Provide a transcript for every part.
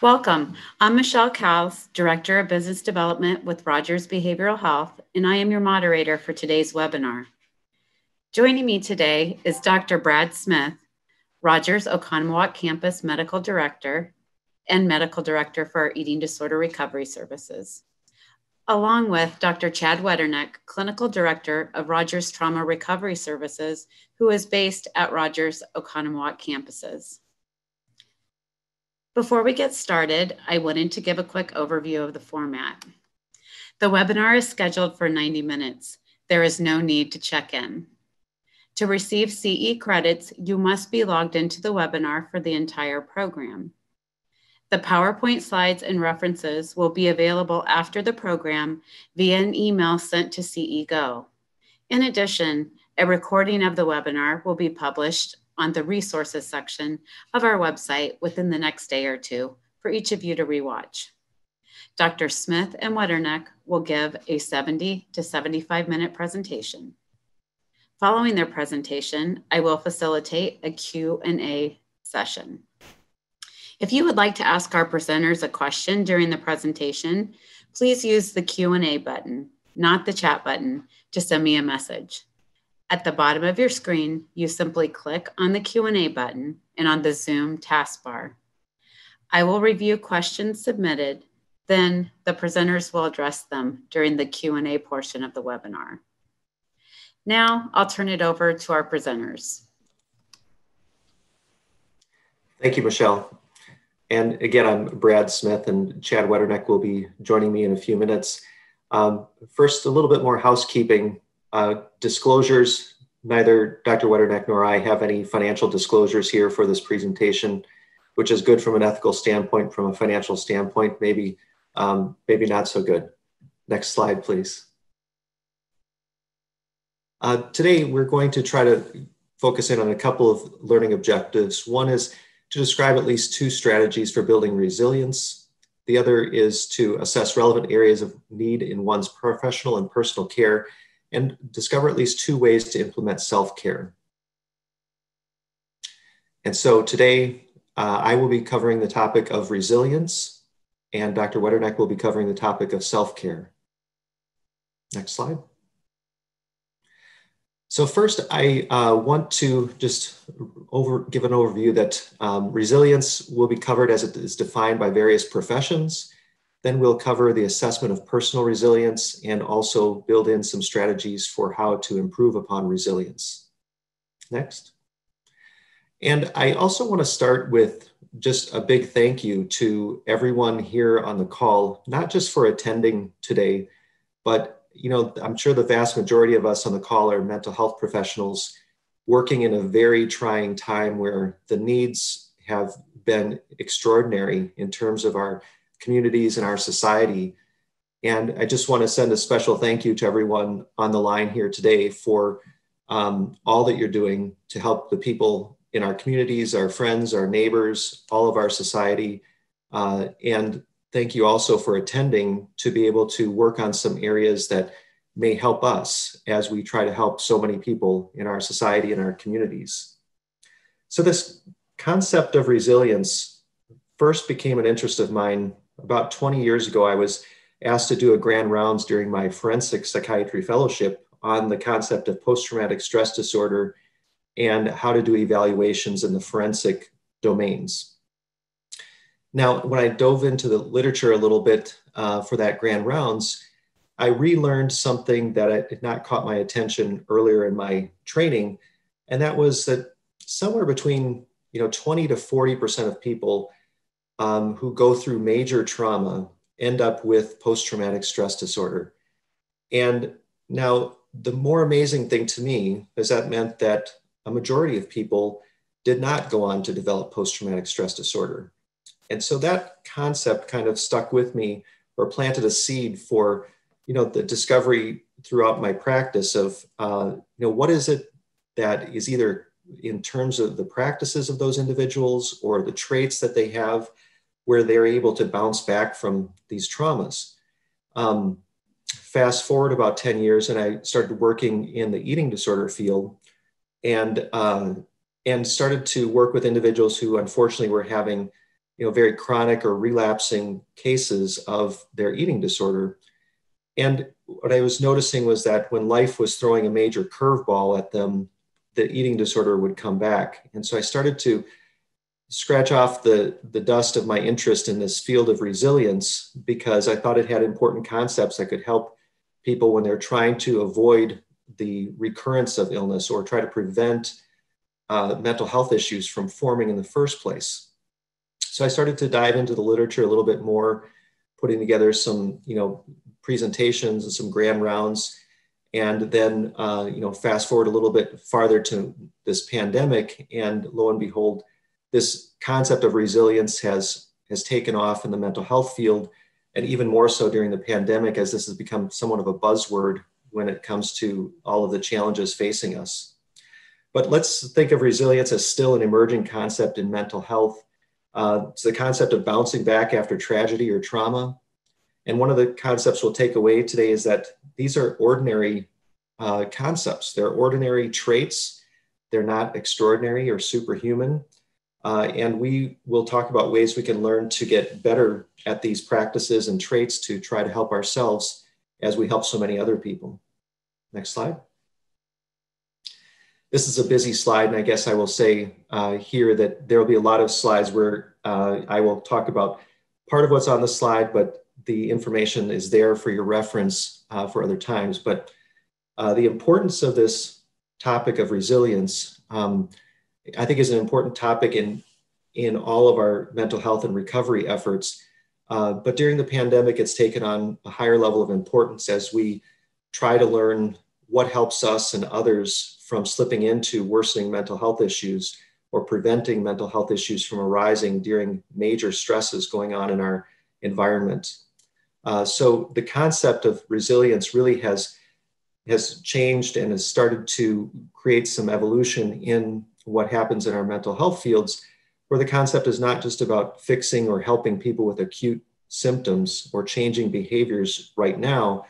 Welcome. I'm Michelle Cowles, Director of Business Development with Rogers Behavioral Health, and I am your moderator for today's webinar. Joining me today is Dr. Brad Smith, Rogers Oconomowoc Campus Medical Director and Medical Director for our Eating Disorder Recovery Services, along with Dr. Chad Wetterneck, Clinical Director of Rogers Trauma Recovery Services, who is based at Rogers Oconomowoc campuses. Before we get started, I wanted to give a quick overview of the format. The webinar is scheduled for 90 minutes. There is no need to check in. To receive CE credits, you must be logged into the webinar for the entire program. The PowerPoint slides and references will be available after the program via an email sent to CE Go. In addition, a recording of the webinar will be published on the resources section of our website within the next day or two for each of you to rewatch. Dr. Smith and Wetterneck will give a 70 to 75-minute presentation. Following their presentation, I will facilitate a Q&A session. If you would like to ask our presenters a question during the presentation, please use the Q&A button, not the chat button, to send me a message. At the bottom of your screen, you simply click on the Q&A button and on the Zoom taskbar. I will review questions submitted, then the presenters will address them during the Q&A portion of the webinar. Now, I'll turn it over to our presenters. Thank you, Michelle. And again, I'm Brad Smith, and Chad Wetterneck will be joining me in a few minutes. First, a little bit more housekeeping. Disclosures, neither Dr. Wetterneck nor I have any financial disclosures here for this presentation, which is good from an ethical standpoint. From a financial standpoint, maybe not so good. Next slide, please. Today, we're going to try to focus in on a couple of learning objectives. One is to describe at least two strategies for building resilience. The other is to assess relevant areas of need in one's professional and personal care and discover at least two ways to implement self-care. And so today, I will be covering the topic of resilience, and Dr. Wetterneck will be covering the topic of self-care. Next slide. So first, I want to just give an overview that resilience will be covered as it is defined by various professions. Then we'll cover the assessment of personal resilience and also build in some strategies for how to improve upon resilience. Next. And I also want to start with just a big thank you to everyone here on the call, not just for attending today, but I'm sure the vast majority of us on the call are mental health professionals working in a very trying time where the needs have been extraordinary in terms of our communities and our society. And I just want to send a special thank you to everyone on the line here today for all that you're doing to help the people in our communities, our friends, our neighbors, all of our society. And thank you also for attending to be able to work on some areas that may help us as we try to help so many people in our society and our communities. So this concept of resilience first became an interest of mine about 20 years ago. I was asked to do a grand rounds during my forensic psychiatry fellowship on the concept of post-traumatic stress disorder and how to do evaluations in the forensic domains. Now, when I dove into the literature a little bit for that grand rounds, I relearned something that had not caught my attention earlier in my training, and that was that somewhere between 20 to 40% of people who go through major trauma end up with post-traumatic stress disorder. And now the more amazing thing to me is that meant that a majority of people did not go on to develop post-traumatic stress disorder. And so that concept kind of stuck with me or planted a seed for, the discovery throughout my practice of, what is it that is either in terms of the practices of those individuals or the traits that they have where they're able to bounce back from these traumas. Fast forward about 10 years and I started working in the eating disorder field and started to work with individuals who unfortunately were having very chronic or relapsing cases of their eating disorder. And what I was noticing was that when life was throwing a major curveball at them, the eating disorder would come back. And so I started to scratch off the dust of my interest in this field of resilience, because I thought it had important concepts that could help people when they're trying to avoid the recurrence of illness or try to prevent mental health issues from forming in the first place. So I started to dive into the literature a little bit more, putting together some, presentations and some grand rounds. And then, fast forward a little bit farther to this pandemic, and lo and behold, this concept of resilience has taken off in the mental health field, and even more so during the pandemic, as this has become somewhat of a buzzword when it comes to all of the challenges facing us. But let's think of resilience as still an emerging concept in mental health. It's the concept of bouncing back after tragedy or trauma. And one of the concepts we'll take away today is that these are ordinary concepts. They're ordinary traits. They're not extraordinary or superhuman. And we will talk about ways we can learn to get better at these practices and traits to try to help ourselves as we help so many other people. Next slide. This is a busy slide, and I guess I will say here that there will be a lot of slides where I will talk about part of what's on the slide, but the information is there for your reference for other times. But the importance of this topic of resilience, I think, is an important topic in all of our mental health and recovery efforts. But during the pandemic, it's taken on a higher level of importance as we try to learn what helps us and others from slipping into worsening mental health issues or preventing mental health issues from arising during major stresses going on in our environment. So the concept of resilience really has changed and has started to create some evolution in what happens in our mental health fields, where the concept is not just about fixing or helping people with acute symptoms or changing behaviors right now,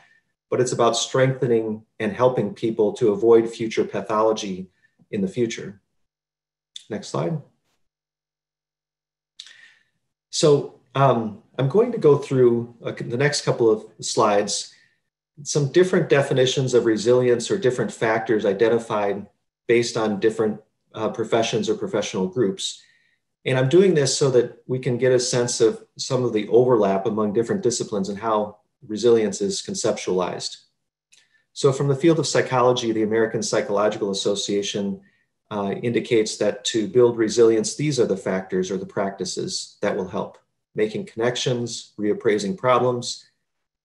but it's about strengthening and helping people to avoid future pathology in the future. Next slide. So I'm going to go through the next couple of slides, some different definitions of resilience or different factors identified based on different professions or professional groups. And I'm doing this so that we can get a sense of some of the overlap among different disciplines and how resilience is conceptualized. So from the field of psychology, the American Psychological Association indicates that to build resilience, these are the factors or the practices that will help: making connections, reappraising problems,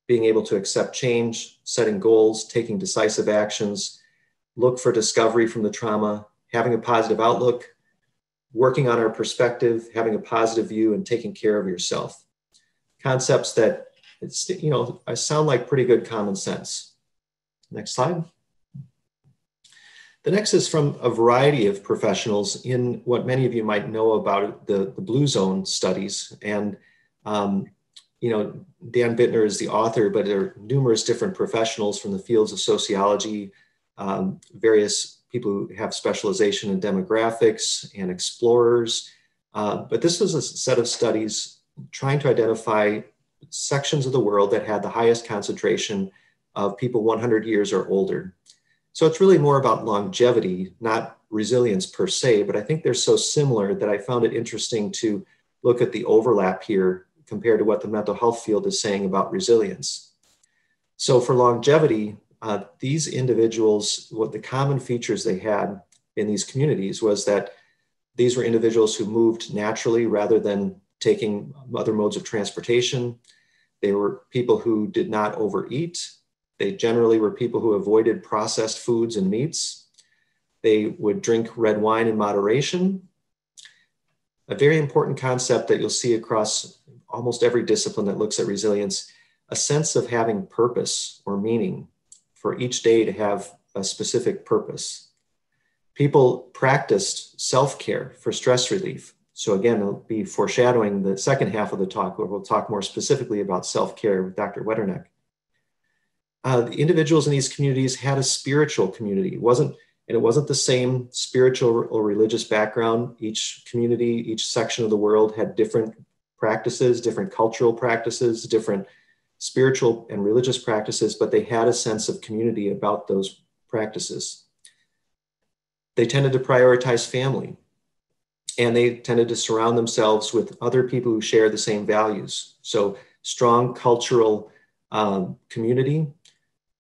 being able to accept change, setting goals, taking decisive actions, look for discovery from the trauma, having a positive outlook, working on our perspective, having a positive view, and taking care of yourself. Concepts that, sound like pretty good common sense. Next slide. The next is from a variety of professionals in what many of you might know about the Blue Zone studies. And, Dan Bittner is the author, but there are numerous different professionals from the fields of sociology, various people who have specialization in demographics and explorers. But this was a set of studies trying to identify sections of the world that had the highest concentration of people 100 years or older. So it's really more about longevity, not resilience per se, but I think they're so similar that I found it interesting to look at the overlap here compared to what the mental health field is saying about resilience. So for longevity, these individuals, what the common features they had in these communities was that these were individuals who moved naturally rather than taking other modes of transportation. They were people who did not overeat. They generally were people who avoided processed foods and meats. They would drink red wine in moderation. A very important concept that you'll see across almost every discipline that looks at resilience, a sense of having purpose or meaning, for each day to have a specific purpose. People practiced self-care for stress relief. So again, I'll be foreshadowing the second half of the talk, where we'll talk more specifically about self-care with Dr. Wetterneck. The individuals in these communities had a spiritual community. It wasn't the same spiritual or religious background. Each community, each section of the world had different practices, different cultural practices, different spiritual and religious practices, but they had a sense of community about those practices. They tended to prioritize family, and they tended to surround themselves with other people who share the same values. So strong cultural community,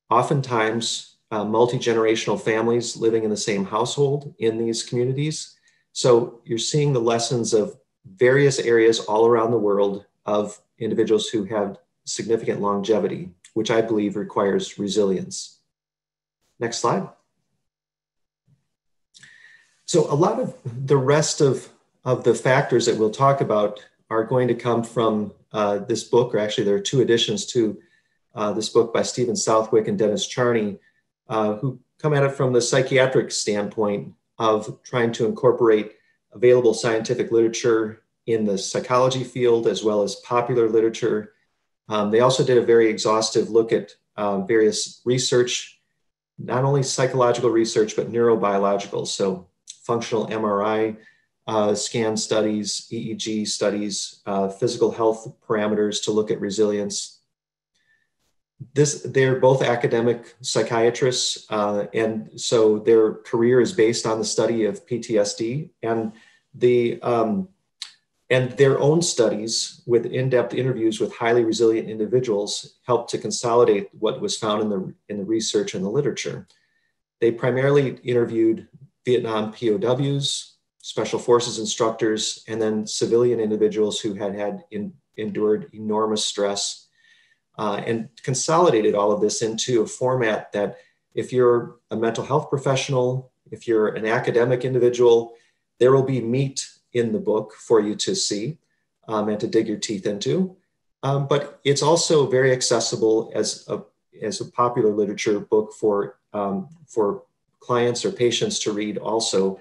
oftentimes multi-generational families living in the same household in these communities. So you're seeing the lessons of various areas all around the world of individuals who have significant longevity, which I believe requires resilience. Next slide. So a lot of the rest of the factors that we'll talk about are going to come from this book, or actually there are two additions to this book by Stephen Southwick and Dennis Charney, who come at it from the psychiatric standpoint of trying to incorporate available scientific literature in the psychology field as well as popular literature. They also did a very exhaustive look at various research, not only psychological research, but neurobiological. So functional MRI scan studies, EEG studies, physical health parameters to look at resilience. They're both academic psychiatrists, and so their career is based on the study of PTSD, and their own studies with in-depth interviews with highly resilient individuals helped to consolidate what was found in the research and the literature. They primarily interviewed Vietnam POWs, special forces instructors, and then civilian individuals who had endured enormous stress, and consolidated all of this into a format that if you're a mental health professional, if you're an academic individual, there will be meat in the book for you to see and to dig your teeth into. But it's also very accessible as a popular literature book for clients or patients to read also.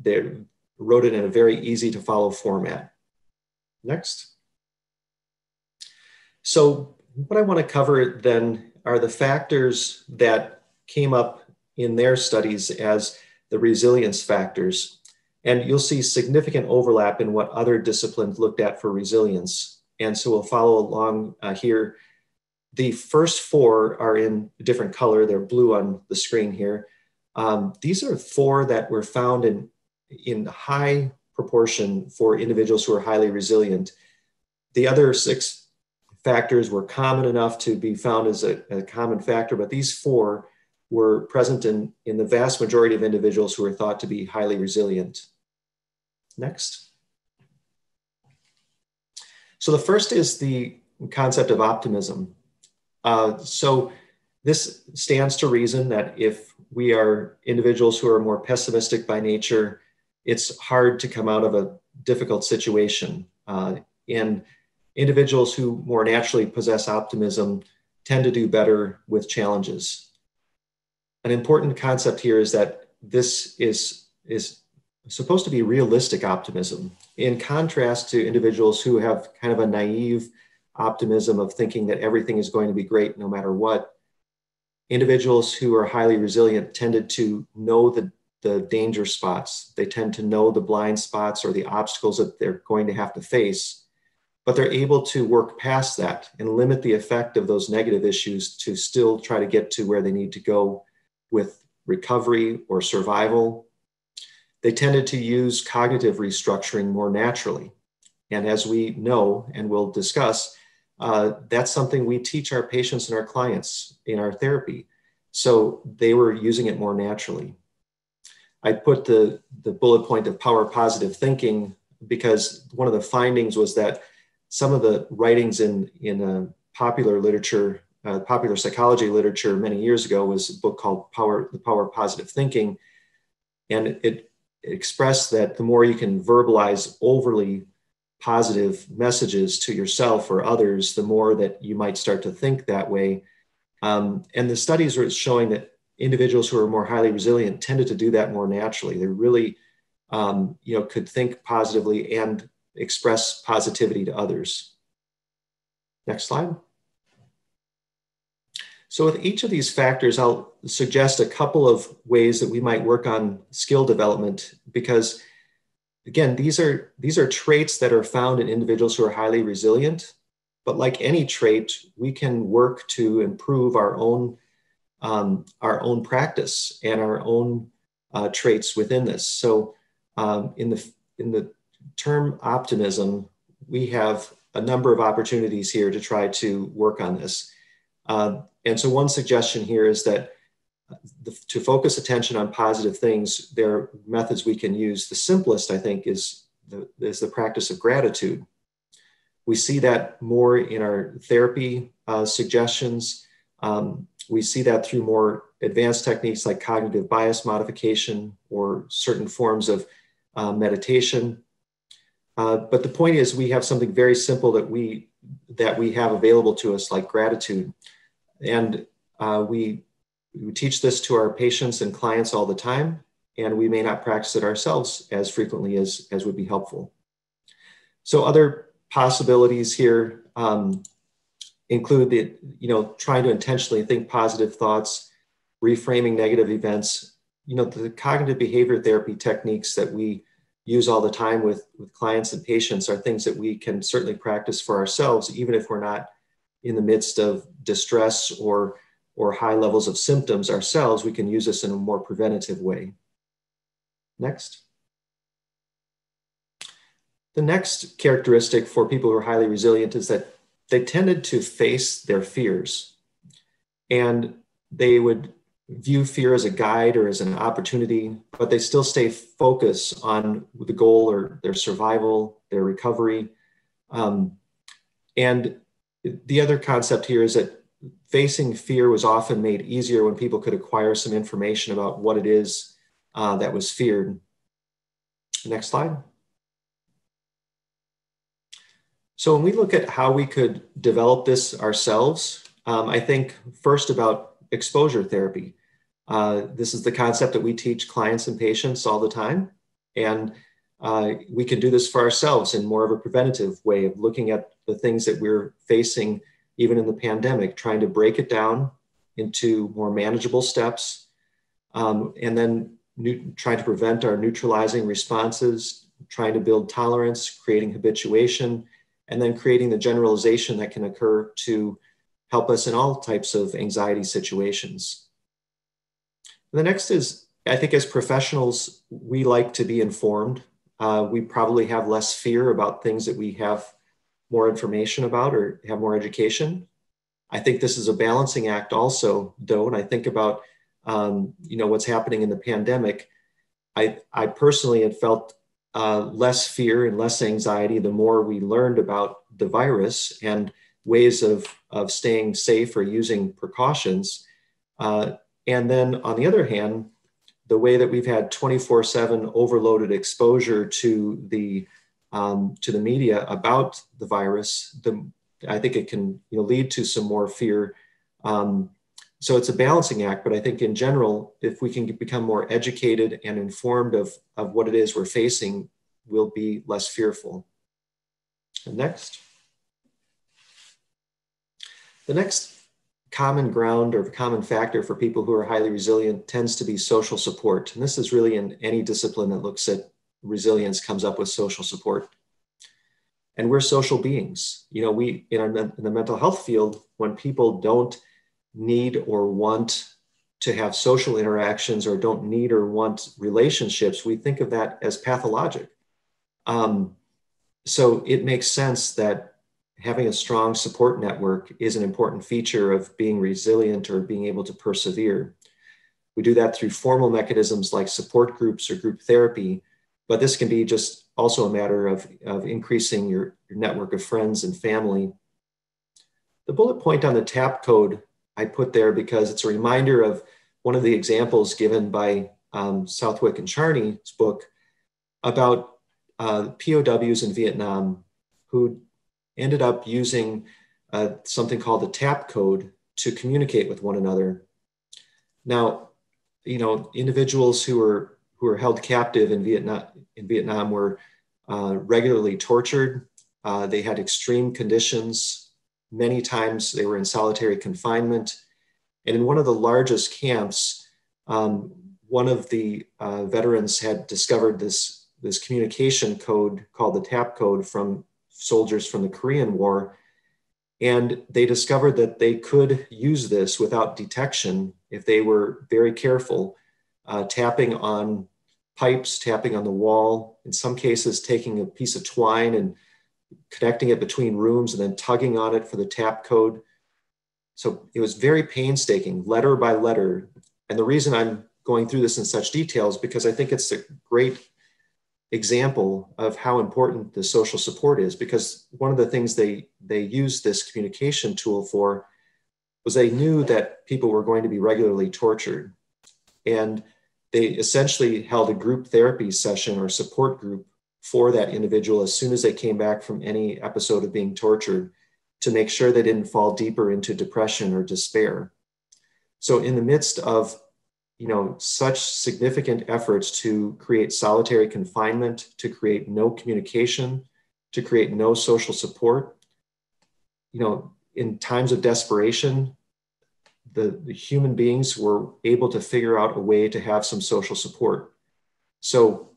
They wrote it in a very easy to follow format. Next. So what I want to cover then are the factors that came up in their studies as the resilience factors. And you'll see significant overlap in what other disciplines looked at for resilience. And so we'll follow along here. The first four are in a different color. They're blue on the screen here. These are four that were found in high proportion for individuals who are highly resilient. The other six factors were common enough to be found as a common factor, but these four were present in the vast majority of individuals who are thought to be highly resilient. Next. So the first is the concept of optimism. So this stands to reason that if we are individuals who are more pessimistic by nature, it's hard to come out of a difficult situation. And individuals who more naturally possess optimism tend to do better with challenges. An important concept here is that this is supposed to be realistic optimism, in contrast to individuals who have kind of a naive optimism of thinking that everything is going to be great no matter what. Individuals who are highly resilient tended to know the danger spots. They tend to know the blind spots or the obstacles that they're going to have to face, but they're able to work past that and limit the effect of those negative issues to still try to get to where they need to go with recovery or survival. They tended to use cognitive restructuring more naturally. And as we know and will discuss, that's something we teach our patients and our clients in our therapy. So they were using it more naturally. I put the bullet point of power positive thinking because one of the findings was that some of the writings in popular literature, popular psychology literature many years ago was a book called The Power of Positive Thinking. And it expressed that the more you can verbalize overly positive messages to yourself or others, the more that you might start to think that way. And the studies were showing that individuals who are more highly resilient tended to do that more naturally. They really, could think positively and express positivity to others. Next slide. So with each of these factors, I'll suggest a couple of ways that we might work on skill development, because again, these are traits that are found in individuals who are highly resilient. But like any trait, we can work to improve our own practice and our own traits within this. So in the term optimism, we have a number of opportunities here to try to work on this. And so one suggestion here is that to focus attention on positive things, there are methods we can use. The simplest, I think, is the practice of gratitude. We see that more in our therapy suggestions. We see that through more advanced techniques like cognitive bias modification or certain forms of meditation. But the point is, we have something very simple that we have available to us, like gratitude. And we teach this to our patients and clients all the time, and we may not practice it ourselves as frequently as would be helpful. So other possibilities here include trying to intentionally think positive thoughts, reframing negative events. The cognitive behavior therapy techniques that we use all the time with clients and patients are things that we can certainly practice for ourselves, even if we're not in the midst of distress or high levels of symptoms ourselves. We can use this in a more preventative way. Next. The next characteristic for people who are highly resilient is that they tended to face their fears, and they would view fear as a guide or as an opportunity, but they still stay focused on the goal or their survival, their recovery. And the other concept here is that facing fear was often made easier when people could acquire some information about what it is that was feared. Next slide. So when we look at how we could develop this ourselves, I think first about exposure therapy. This is the concept that we teach clients and patients all the time. And we can do this for ourselves in more of a preventative way of looking at the things that we're facing, even in the pandemic, trying to break it down into more manageable steps, and then trying to prevent our neutralizing responses, trying to build tolerance, creating habituation, and then creating the generalization that can occur to help us in all types of anxiety situations. And the next is, I think as professionals, we like to be informed. We probably have less fear about things that we have more information about or have more education. I think this is a balancing act also, though, and I think about what's happening in the pandemic. I personally had felt less fear and less anxiety the more we learned about the virus and ways of staying safe or using precautions. And then on the other hand, the way that we've had 24/7 overloaded exposure to the media about the virus, I think it can lead to some more fear. So it's a balancing act, but I think in general, if we can become more educated and informed of what it is we're facing, we'll be less fearful. And next. The next common ground or common factor for people who are highly resilient tends to be social support. And this is really in any discipline that looks at resilience comes up with social support. And we're social beings. We in the mental health field, when people don't need or want to have social interactions or don't need or want relationships, we think of that as pathologic. So it makes sense that having a strong support network is an important feature of being resilient or being able to persevere. We do that through formal mechanisms like support groups or group therapy, but this can be just also a matter of increasing your network of friends and family. The bullet point on the TAP code I put there because it's a reminder of one of the examples given by Southwick and Charney's book about POWs in Vietnam who ended up using something called the TAP code to communicate with one another. Now, individuals who were held captive in Vietnam were regularly tortured. They had extreme conditions. Many times they were in solitary confinement. And in one of the largest camps, one of the veterans had discovered this this communication code called the TAP code from soldiers from the Korean War. And they discovered that they could use this without detection if they were very careful, tapping on pipes, tapping on the wall, in some cases taking a piece of twine and connecting it between rooms and then tugging on it for the tap code. So it was very painstaking, letter by letter. And the reason I'm going through this in such detail is because I think it's a great example of how important the social support is, because one of the things they used this communication tool for was they knew that people were going to be regularly tortured. And they essentially held a group therapy session or support group for that individual as soon as they came back from any episode of being tortured, to make sure they didn't fall deeper into depression or despair. So in the midst of such significant efforts to create solitary confinement, to create no communication, to create no social support, in times of desperation, the human beings were able to figure out a way to have some social support. So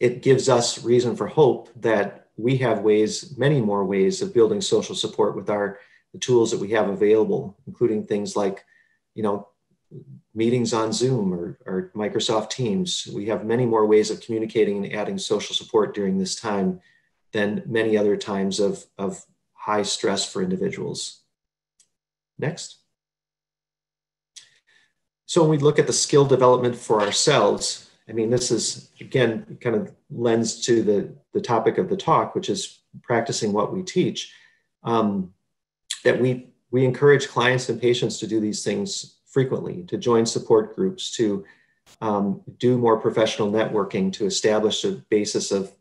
it gives us reason for hope that we have ways, many more ways of building social support with the tools that we have available, including things like, meetings on Zoom or Microsoft Teams. We have many more ways of communicating and adding social support during this time than many other times of high stress for individuals. Next. So when we look at the skill development for ourselves, this is, again, kind of lends to the topic of the talk, which is practicing what we teach, that we encourage clients and patients to do these things frequently, to join support groups, to do more professional networking, to establish a basis of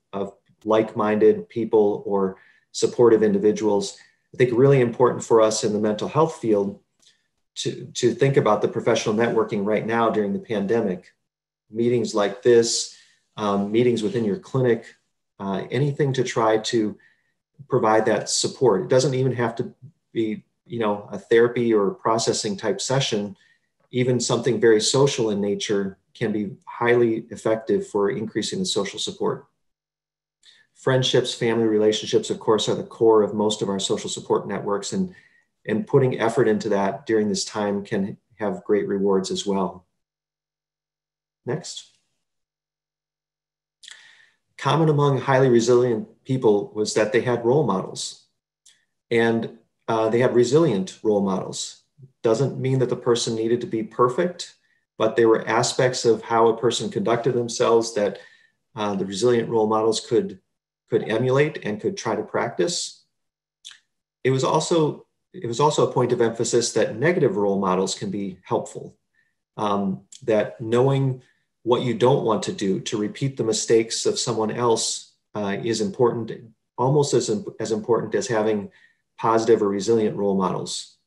like-minded people or supportive individuals. I think really important for us in the mental health field to think about the professional networking right now during the pandemic. Meetings like this, meetings within your clinic, anything to try to provide that support. It doesn't even have to be a therapy or processing type session. Even something very social in nature can be highly effective for increasing the social support. Friendships, family relationships, of course, are the core of most of our social support networks, and putting effort into that during this time can have great rewards as well. Next. Common among highly resilient people was that they had role models, and they had resilient role models. Doesn't mean that the person needed to be perfect, but there were aspects of how a person conducted themselves that the resilient role models could emulate and could try to practice. It was also a point of emphasis that negative role models can be helpful, that knowing what you don't want to do, to repeat the mistakes of someone else is important, almost as important as having positive or resilient role models.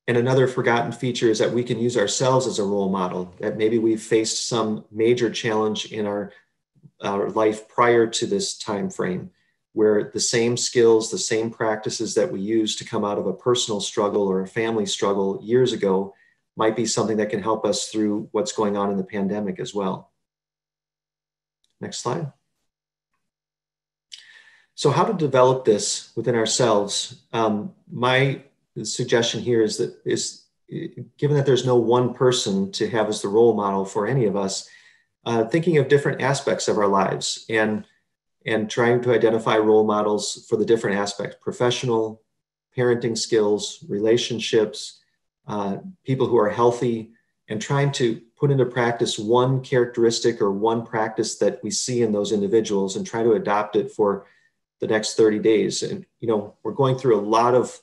And another forgotten feature is that we can use ourselves as a role model, that maybe we've faced some major challenge in our life prior to this time frame, where the same skills, the same practices that we use to come out of a personal struggle or a family struggle years ago might be something that can help us through what's going on in the pandemic as well. Next slide. So how to develop this within ourselves? My suggestion here is given that there's no one person to have as the role model for any of us, thinking of different aspects of our lives and trying to identify role models for the different aspects: professional, parenting skills, relationships, people who are healthy, and trying to put into practice one characteristic or one practice that we see in those individuals and try to adopt it for the next 30 days. And, we're going through a lot of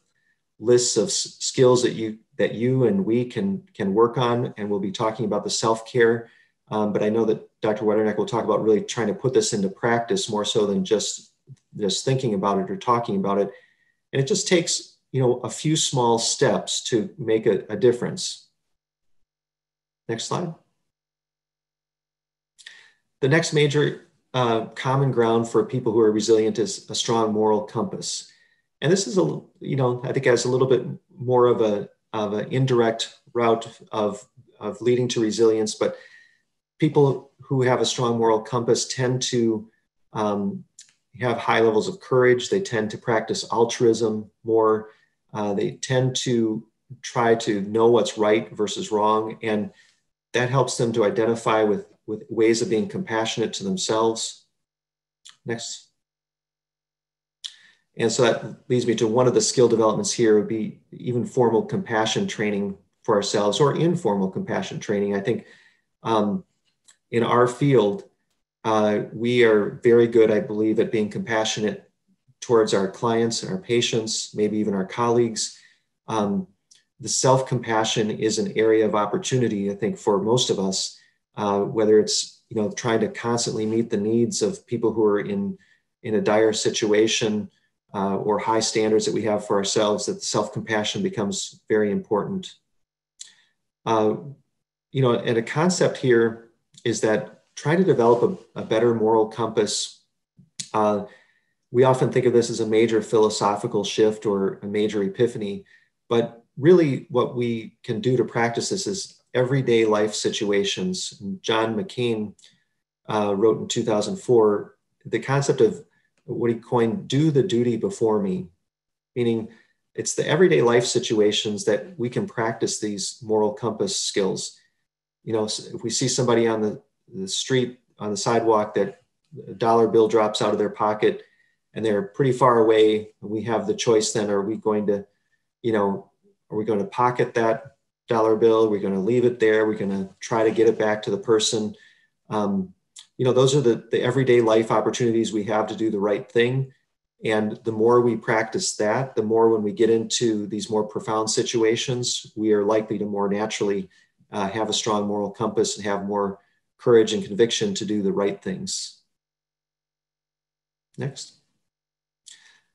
lists of skills that you and we can work on, and we'll be talking about the self-care. But I know that Dr. Wetterneck will talk about really trying to put this into practice more so than just thinking about it or talking about it. And it just takes, a few small steps to make a difference. Next slide. The next major common ground for people who are resilient is a strong moral compass. And this is I think has a little bit more of an indirect route of leading to resilience, but People who have a strong moral compass tend to have high levels of courage. They tend to practice altruism more. They tend to try to know what's right versus wrong. And that helps them to identify with ways of being compassionate to themselves. Next. And so that leads me to one of the skill developments here would be even formal compassion training for ourselves, or informal compassion training. I think in our field, we are very good, I believe, at being compassionate towards our clients and our patients, maybe even our colleagues. The self-compassion is an area of opportunity, I think, for most of us, whether it's trying to constantly meet the needs of people who are in a dire situation, or high standards that we have for ourselves, that self-compassion becomes very important. And a concept here is that trying to develop a better moral compass, we often think of this as a major philosophical shift or a major epiphany, but really what we can do to practice this is everyday life situations. And John McCain wrote in 2004, the concept of what he coined, do the duty before me, meaning it's the everyday life situations that we can practice these moral compass skills. If we see somebody on the street, on the sidewalk, that a dollar bill drops out of their pocket and they're pretty far away, we have the choice then, are we going to pocket that dollar bill? Are we going to leave it there? We're going to try to get it back to the person. Those are the everyday life opportunities we have to do the right thing. And the more we practice that, the more when we get into these more profound situations, we are likely to more naturally have a strong moral compass and have more courage and conviction to do the right things. Next.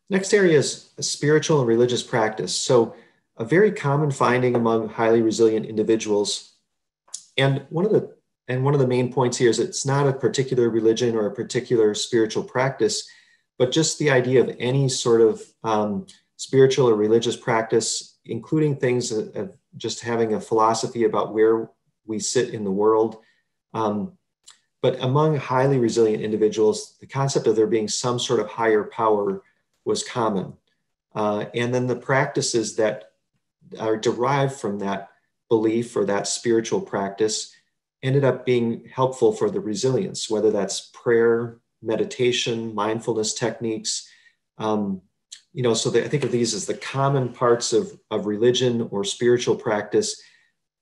Next area is a spiritual and religious practice. So a very common finding among highly resilient individuals. And one of the main points here is it's not a particular religion or a particular spiritual practice, but just the idea of any sort of spiritual or religious practice, including things of just having a philosophy about where we sit in the world. But among highly resilient individuals, the concept of there being some sort of higher power was common. And then the practices that are derived from that belief or that spiritual practice ended up being helpful for the resilience, whether that's prayer, meditation, mindfulness techniques. So I think of these as the common parts of religion or spiritual practice,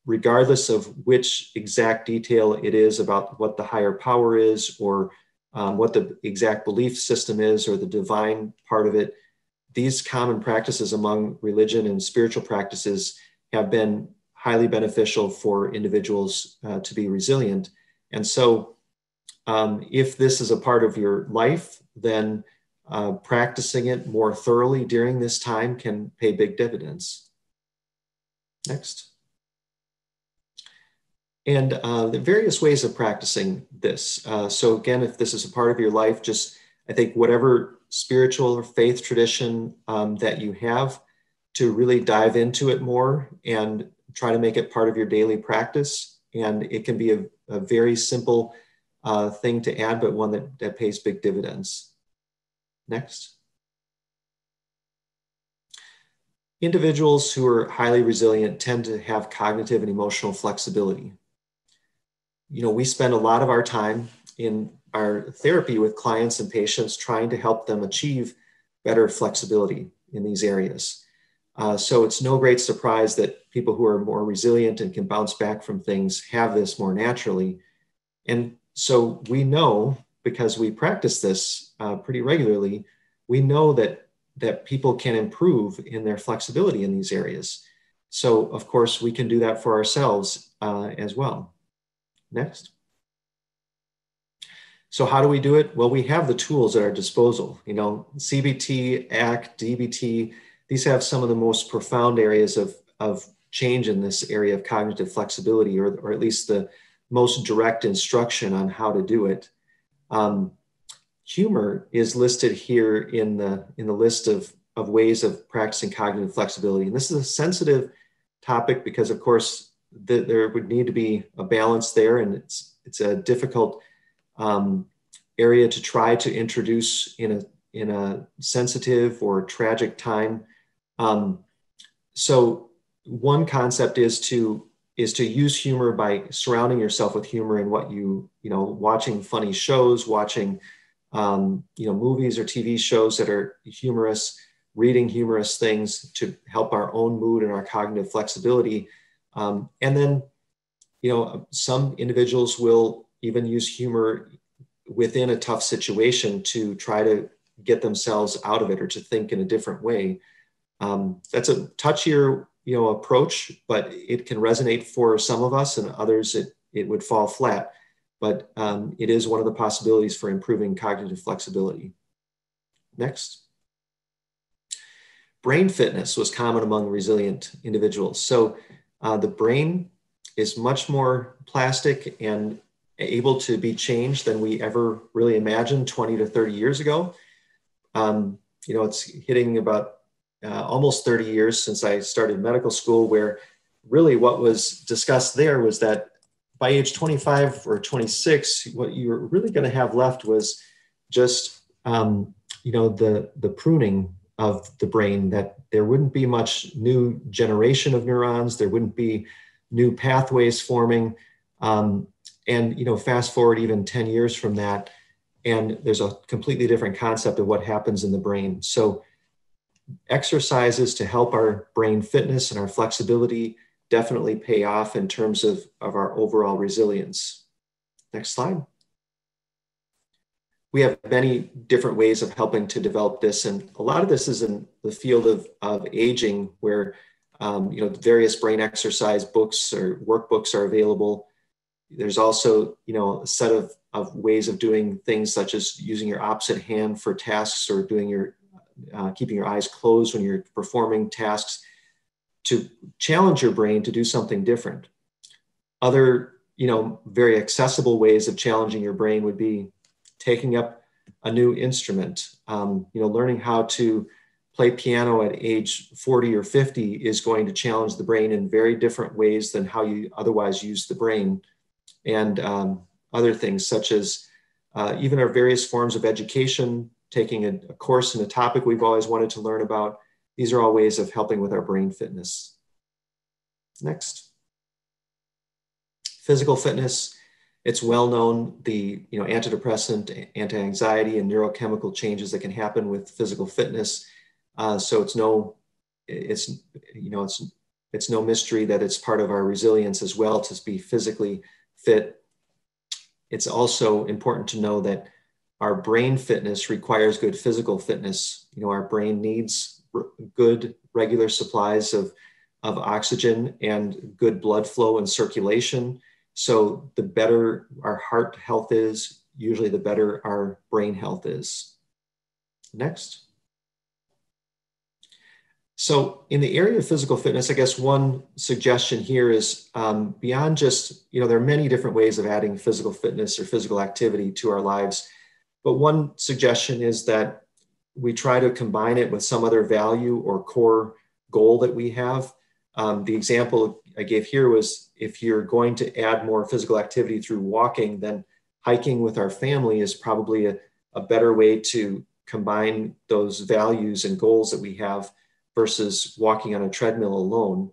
regardless of which exact detail it is about what the higher power is, or what the exact belief system is, or the divine part of it. These common practices among religion and spiritual practices have been highly beneficial for individuals to be resilient. And so if this is a part of your life, then practicing it more thoroughly during this time can pay big dividends. Next. And the various ways of practicing this. So again, if this is a part of your life, just I think whatever spiritual or faith tradition that you have, to really dive into it more and try to make it part of your daily practice. And it can be a very simple thing to add, but one that pays big dividends. Next. Individuals who are highly resilient tend to have cognitive and emotional flexibility. We spend a lot of our time in our therapy with clients and patients trying to help them achieve better flexibility in these areas. So it's no great surprise that people who are more resilient and can bounce back from things have this more naturally. And so we know, because we practice this pretty regularly, we know that people can improve in their flexibility in these areas. So of course we can do that for ourselves as well. Next. So how do we do it? Well, we have the tools at our disposal. CBT, ACT, DBT, these have some of the most profound areas of change in this area of cognitive flexibility, or at least the most direct instruction on how to do it. Humor is listed here in the list of ways of practicing cognitive flexibility. And this is a sensitive topic because, of course, there would need to be a balance there, and it's a difficult area to try to introduce in a sensitive or tragic time. So one concept is to use humor by surrounding yourself with humor in what watching funny shows, watching movies or TV shows that are humorous, reading humorous things to help our own mood and our cognitive flexibility. And then, some individuals will even use humor within a tough situation to try to get themselves out of it or to think in a different way. That's a touchier, approach, but it can resonate for some of us, and others it would fall flat. But it is one of the possibilities for improving cognitive flexibility. Next. Brain fitness was common among resilient individuals. So the brain is much more plastic and able to be changed than we ever really imagined 20 to 30 years ago. It's hitting about almost 30 years since I started medical school, where really what was discussed there was that by age 25 or 26, what you were really going to have left was just, the pruning of the brain, that there wouldn't be much new generation of neurons, there wouldn't be new pathways forming. And fast forward even 10 years from that, and there's a completely different concept of what happens in the brain. So exercises to help our brain fitness and our flexibility definitely pay off in terms of our overall resilience. Next slide. We have many different ways of helping to develop this, and a lot of this is in the field of aging, where various brain exercise books or workbooks are available. There's also a set of ways of doing things, such as using your opposite hand for tasks, or doing keeping your eyes closed when you're performing tasks, to challenge your brain to do something different. Other, very accessible ways of challenging your brain would be taking up a new instrument. Learning how to play piano at age 40 or 50 is going to challenge the brain in very different ways than how you otherwise use the brain. And other things, such as even our various forms of education, taking a course in a topic we've always wanted to learn about. These are all ways of helping with our brain fitness. Next. Physical fitness. It's well known, the antidepressant, anti-anxiety, and neurochemical changes that can happen with physical fitness. So it's no mystery that it's part of our resilience as well to be physically fit. It's also important to know that our brain fitness requires good physical fitness. Our brain needs good regular supplies of oxygen and good blood flow and circulation. So the better our heart health is, usually the better our brain health is. Next. So in the area of physical fitness, I guess one suggestion here is beyond just, there are many different ways of adding physical fitness or physical activity to our lives. But one suggestion is that we try to combine it with some other value or core goal that we have. The example I gave here was, if you're going to add more physical activity through walking, then hiking with our family is probably a better way to combine those values and goals that we have versus walking on a treadmill alone.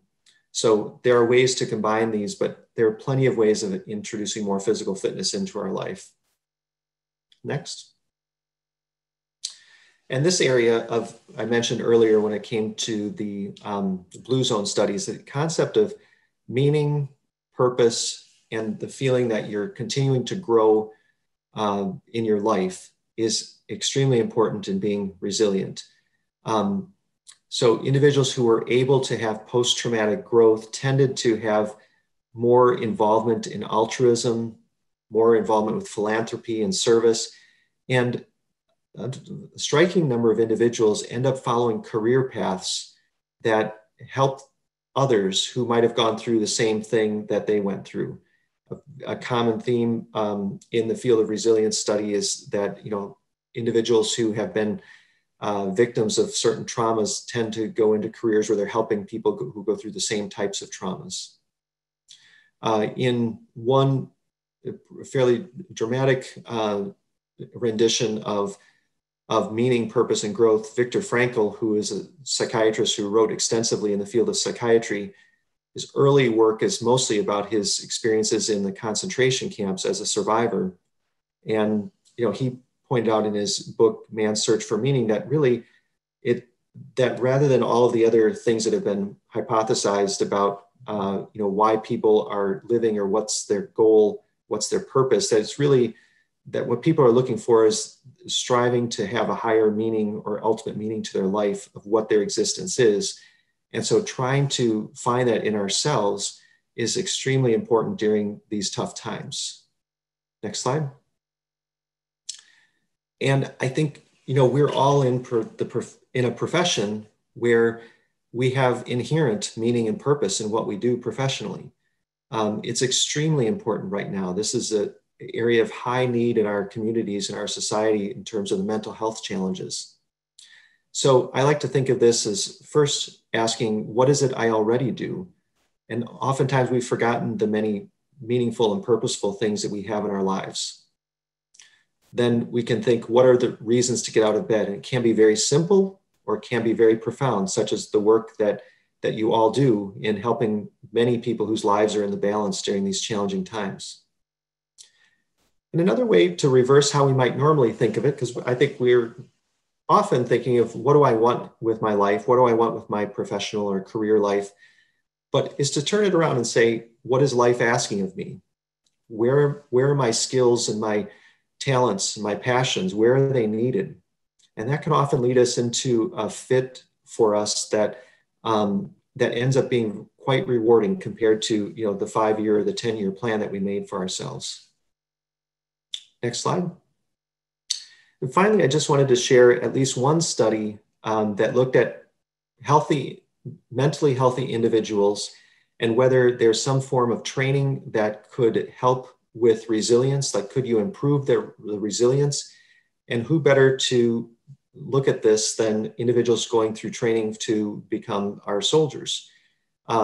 So there are ways to combine these, but there are plenty of ways of introducing more physical fitness into our life. Next. And this area I mentioned earlier when it came to the Blue Zone studies, the concept of meaning, purpose, and the feeling that you're continuing to grow in your life is extremely important in being resilient. So individuals who were able to have post-traumatic growth tended to have more involvement in altruism, more involvement with philanthropy and service, and a striking number of individuals end up following career paths that help others who might have gone through the same thing that they went through. A common theme in the field of resilience study is that individuals who have been victims of certain traumas tend to go into careers where they're helping people who go through the same types of traumas. In one fairly dramatic rendition of meaning, purpose, and growth. Viktor Frankl, who is a psychiatrist who wrote extensively in the field of psychiatry, his early work is mostly about his experiences in the concentration camps as a survivor. And he pointed out in his book, Man's Search for Meaning, that really that rather than all of the other things that have been hypothesized about why people are living or what's their goal, what's their purpose, that it's really that what people are looking for is striving to have a higher meaning or ultimate meaning to their life of what their existence is. And so trying to find that in ourselves is extremely important during these tough times. Next slide. And I think, we're all in a profession where we have inherent meaning and purpose in what we do professionally. It's extremely important right now. This is an area of high need in our communities and our society in terms of the mental health challenges. So I like to think of this as first asking, what is it I already do? And oftentimes we've forgotten the many meaningful and purposeful things that we have in our lives. Then we can think, what are the reasons to get out of bed? And it can be very simple or it can be very profound, such as the work that you all do in helping many people whose lives are in the balance during these challenging times. And another way to reverse how we might normally think of it, because I think we're often thinking of what do I want with my life? What do I want with my professional or career life? But is to turn it around and say, what is life asking of me? Where are my skills and my talents and my passions? Where are they needed? And that can often lead us into a fit for us that ends up being quite rewarding compared to the 5-year or the 10-year plan that we made for ourselves. Next slide. And finally, I just wanted to share at least one study that looked at mentally healthy individuals and whether there's some form of training that could help with resilience, like could you improve the resilience? And who better to look at this than individuals going through training to become our soldiers.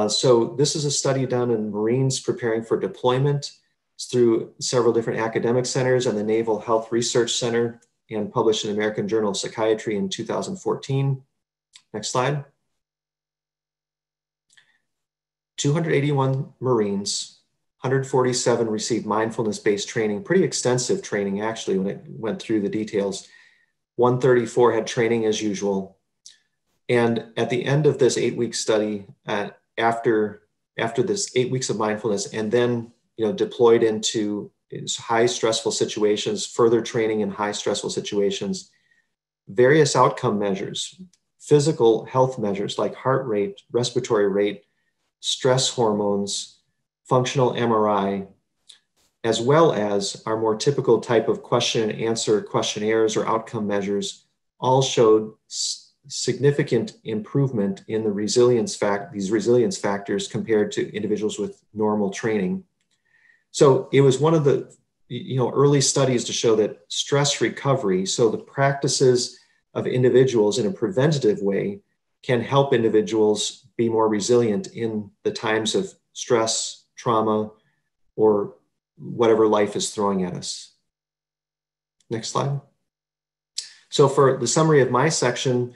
So this is a study done in Marines preparing for deployment. It's through several different academic centers and the Naval Health Research Center, and published in the American Journal of Psychiatry in 2014. Next slide. 281 Marines, 147 received mindfulness-based training, pretty extensive training actually when it went through the details. 134 had training as usual. And at the end of this 8-week study, after this 8 weeks of mindfulness, and then deployed into high stressful situations, further training in high stressful situations, various outcome measures, physical health measures like heart rate, respiratory rate, stress hormones, functional MRI, as well as our more typical type of question and answer questionnaires or outcome measures, all showed significant improvement in the these resilience factors compared to individuals with normal training. So it was one of the early studies to show that stress recovery, so the practices of individuals in a preventative way, can help individuals be more resilient in the times of stress, trauma, or whatever life is throwing at us. Next slide. So for the summary of my section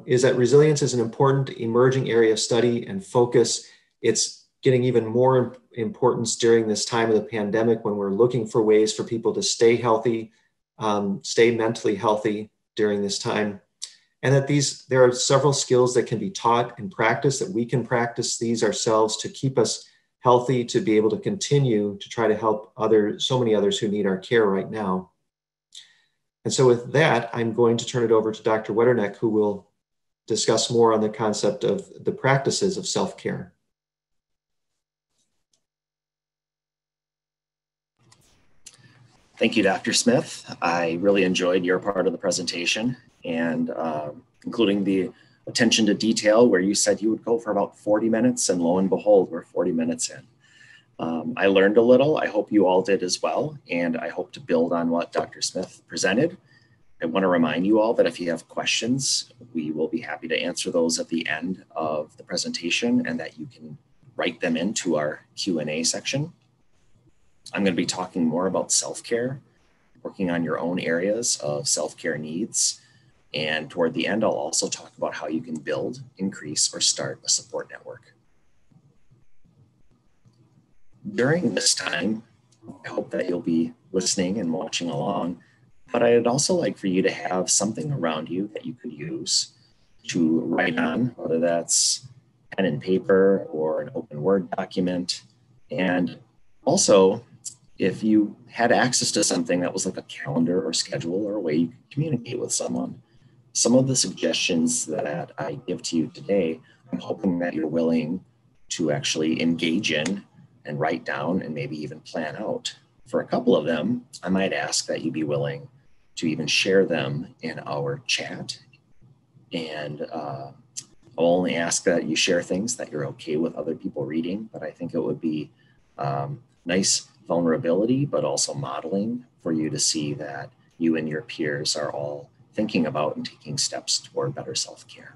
is that resilience is an important emerging area of study and focus. It's getting even more importance during this time of the pandemic when we're looking for ways for people to stay healthy, stay mentally healthy during this time. And that there are several skills that can be taught and practiced, that we can practice these ourselves to keep us healthy, to be able to continue to try to help so many others who need our care right now. And so with that, I'm going to turn it over to Dr. Wetterneck, who will discuss more on the concept of the practices of self-care. Thank you, Dr. Smith. I really enjoyed your part of the presentation, and including the attention to detail where you said you would go for about 40 minutes, and lo and behold, we're 40 minutes in. I learned a little. I hope you all did as well, and I hope to build on what Dr. Smith presented. I want to remind you all that if you have questions, we will be happy to answer those at the end of the presentation, and that you can write them into our Q&A section. I'm going to be talking more about self-care, working on your own areas of self-care needs. And toward the end, I'll also talk about how you can build, increase, or start a support network. During this time, I hope that you'll be listening and watching along, but I'd also like for you to have something around you that you could use to write on, whether that's pen and paper or an open Word document. And also, if you had access to something that was like a calendar or schedule or a way you could communicate with someone, some of the suggestions that I give to you today, I'm hoping that you're willing to actually engage in and write down and maybe even plan out. For a couple of them, I might ask that you be willing to even share them in our chat. And I'll only ask that you share things that you're okay with other people reading, but I think it would be nice vulnerability, but also modeling for you to see that you and your peers are all thinking about and taking steps toward better self-care.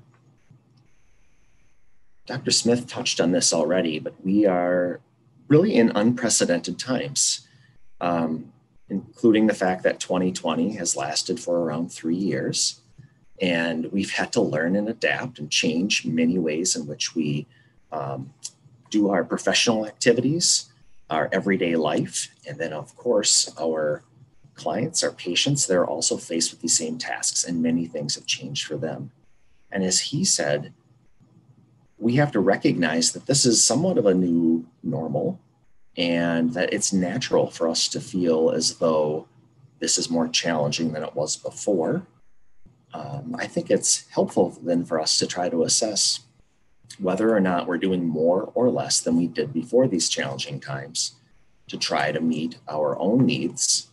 Dr. Smith touched on this already, but we are really in unprecedented times, including the fact that 2020 has lasted for around 3 years. And we've had to learn and adapt and change many ways in which we do our professional activities, our everyday life, and then of course, our clients, our patients, they're also faced with these same tasks and many things have changed for them. And as he said, we have to recognize that this is somewhat of a new normal and that it's natural for us to feel as though this is more challenging than it was before. I think it's helpful then for us to try to assess whether or not we're doing more or less than we did before these challenging times to try to meet our own needs,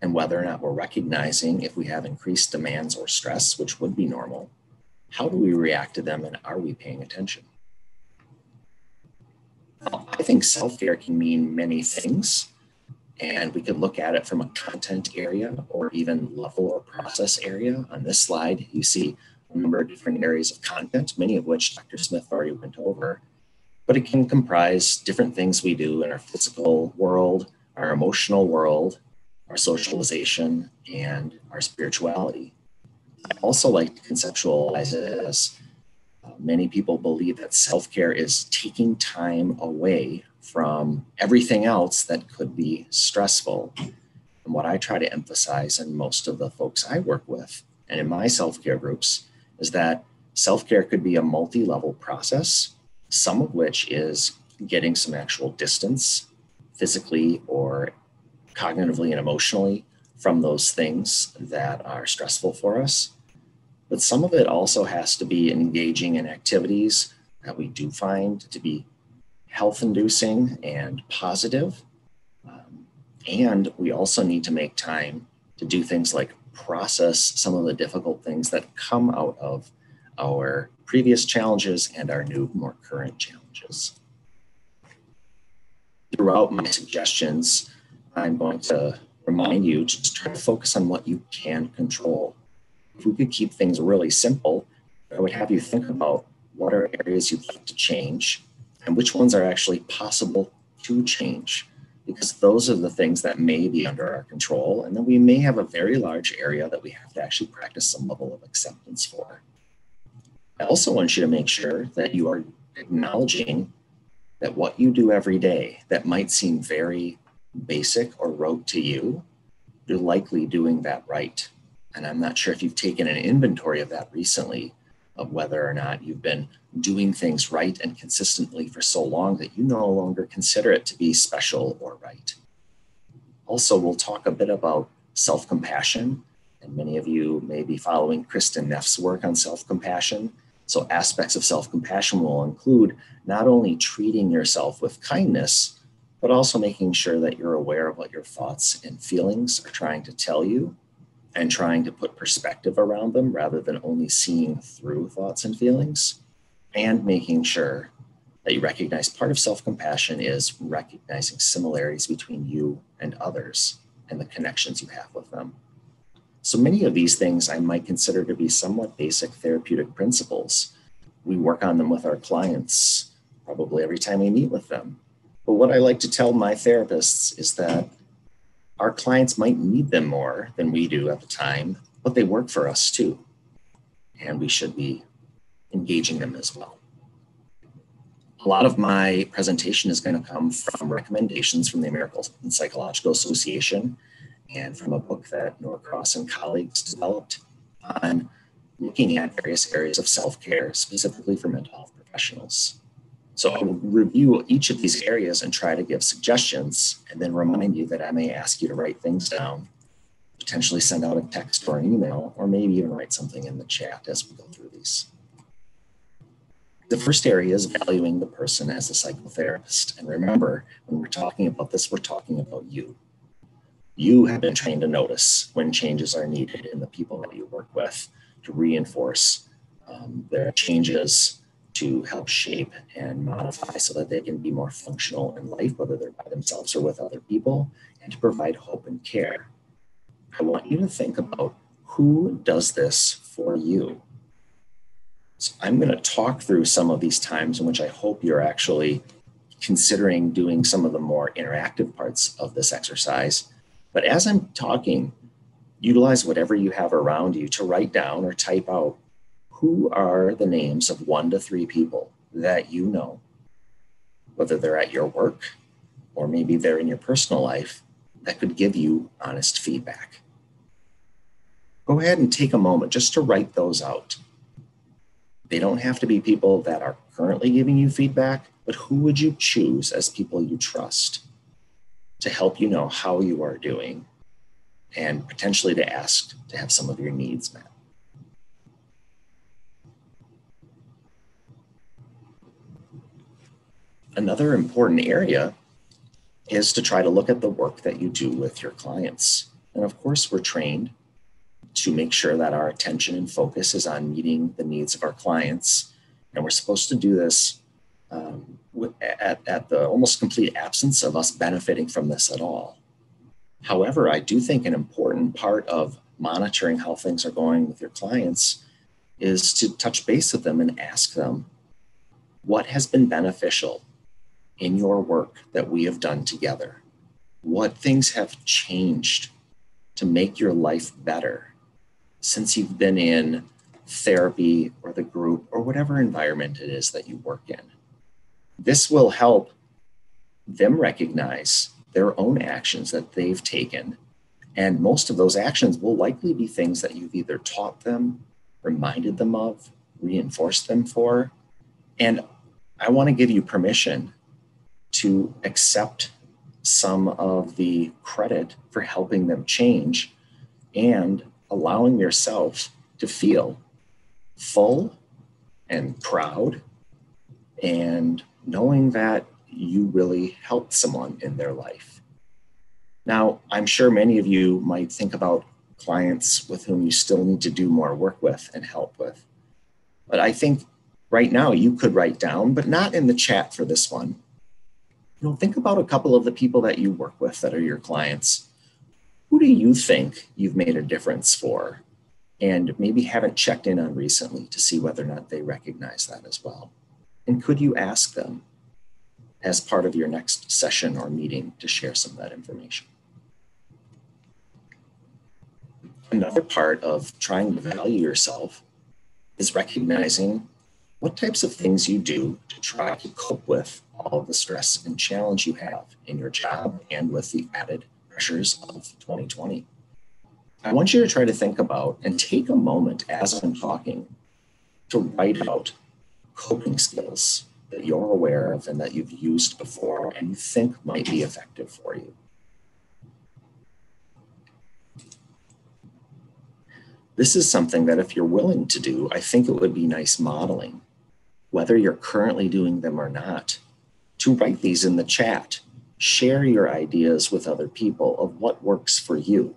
and whether or not we're recognizing if we have increased demands or stress, which would be normal. How do we react to them and are we paying attention? I think self-care can mean many things, and we could look at it from a content area or even level or process area. On this slide, you see a number of different areas of content, many of which Dr. Smith already went over, but it can comprise different things we do in our physical world, our emotional world, our socialization, and our spirituality. I also like to conceptualize it as many people believe that self-care is taking time away from everything else that could be stressful. And what I try to emphasize in most of the folks I work with and in my self-care groups is that self-care could be a multi-level process, some of which is getting some actual distance physically or cognitively and emotionally from those things that are stressful for us. But some of it also has to be engaging in activities that we do find to be health-inducing and positive. And we also need to make time to do things like process some of the difficult things that come out of our previous challenges and our new, more current challenges. Throughout my suggestions, I'm going to remind you to just try to focus on what you can control. If we could keep things really simple, I would have you think about what are areas you'd like to change and which ones are actually possible to change, because those are the things that may be under our control. And then we may have a very large area that we have to actually practice some level of acceptance for. I also want you to make sure that you are acknowledging that what you do every day that might seem very basic or rote to you, you're likely doing that right. And I'm not sure if you've taken an inventory of that recently, of whether or not you've been doing things right and consistently for so long that you no longer consider it to be special or right. Also, we'll talk a bit about self-compassion, and many of you may be following Kristen Neff's work on self-compassion. So aspects of self-compassion will include not only treating yourself with kindness, but also making sure that you're aware of what your thoughts and feelings are trying to tell you and trying to put perspective around them rather than only seeing through thoughts and feelings, and making sure that you recognize part of self-compassion is recognizing similarities between you and others and the connections you have with them. So many of these things I might consider to be somewhat basic therapeutic principles. We work on them with our clients probably every time we meet with them. But what I like to tell my therapists is that our clients might need them more than we do at the time, but they work for us too. And we should be engaging them as well. A lot of my presentation is going to come from recommendations from the American Psychological Association and from a book that Norcross and colleagues developed on looking at various areas of self-care, specifically for mental health professionals. So I will review each of these areas and try to give suggestions, and then remind you that I may ask you to write things down, potentially send out a text or an email, or maybe even write something in the chat as we go through these. The first area is valuing the person as a psychotherapist. And remember, when we're talking about this, we're talking about you. You have been trained to notice when changes are needed in the people that you work with to reinforce their changes, to help shape and modify so that they can be more functional in life, whether they're by themselves or with other people, and to provide hope and care. I want you to think about who does this for you. So I'm going to talk through some of these times in which I hope you're actually considering doing some of the more interactive parts of this exercise. But as I'm talking, utilize whatever you have around you to write down or type out who are the names of 1 to 3 people that you know, whether they're at your work or maybe they're in your personal life, that could give you honest feedback. Go ahead and take a moment just to write those out. They don't have to be people that are currently giving you feedback, but who would you choose as people you trust to help you know how you are doing and potentially to ask to have some of your needs met? Another important area is to try to look at the work that you do with your clients. And of course, we're trained to make sure that our attention and focus is on meeting the needs of our clients. And we're supposed to do this at the almost complete absence of us benefiting from this at all. However, I do think an important part of monitoring how things are going with your clients is to touch base with them and ask them, what has been beneficial in your work that we have done together? What things have changed to make your life better since you've been in therapy or the group or whatever environment it is that you work in? This will help them recognize their own actions that they've taken. And most of those actions will likely be things that you've either taught them, reminded them of, reinforced them for. And I want to give you permission to accept some of the credit for helping them change and allowing yourself to feel full and proud and knowing that you really helped someone in their life. Now, I'm sure many of you might think about clients with whom you still need to do more work with and help with. But I think right now you could write down, but not in the chat for this one. Think about a couple of the people that you work with that are your clients. Who do you think you've made a difference for and maybe haven't checked in on recently to see whether or not they recognize that as well? And could you ask them as part of your next session or meeting to share some of that information? Another part of trying to value yourself is recognizing what types of things you do to try to cope with all of the stress and challenge you have in your job and with the added pressures of 2020. I want you to try to think about and take a moment as I'm talking to write out coping skills that you're aware of and that you've used before and you think might be effective for you. This is something that if you're willing to do, I think it would be nice modeling, whether you're currently doing them or not, to write these in the chat. Share your ideas with other people of what works for you.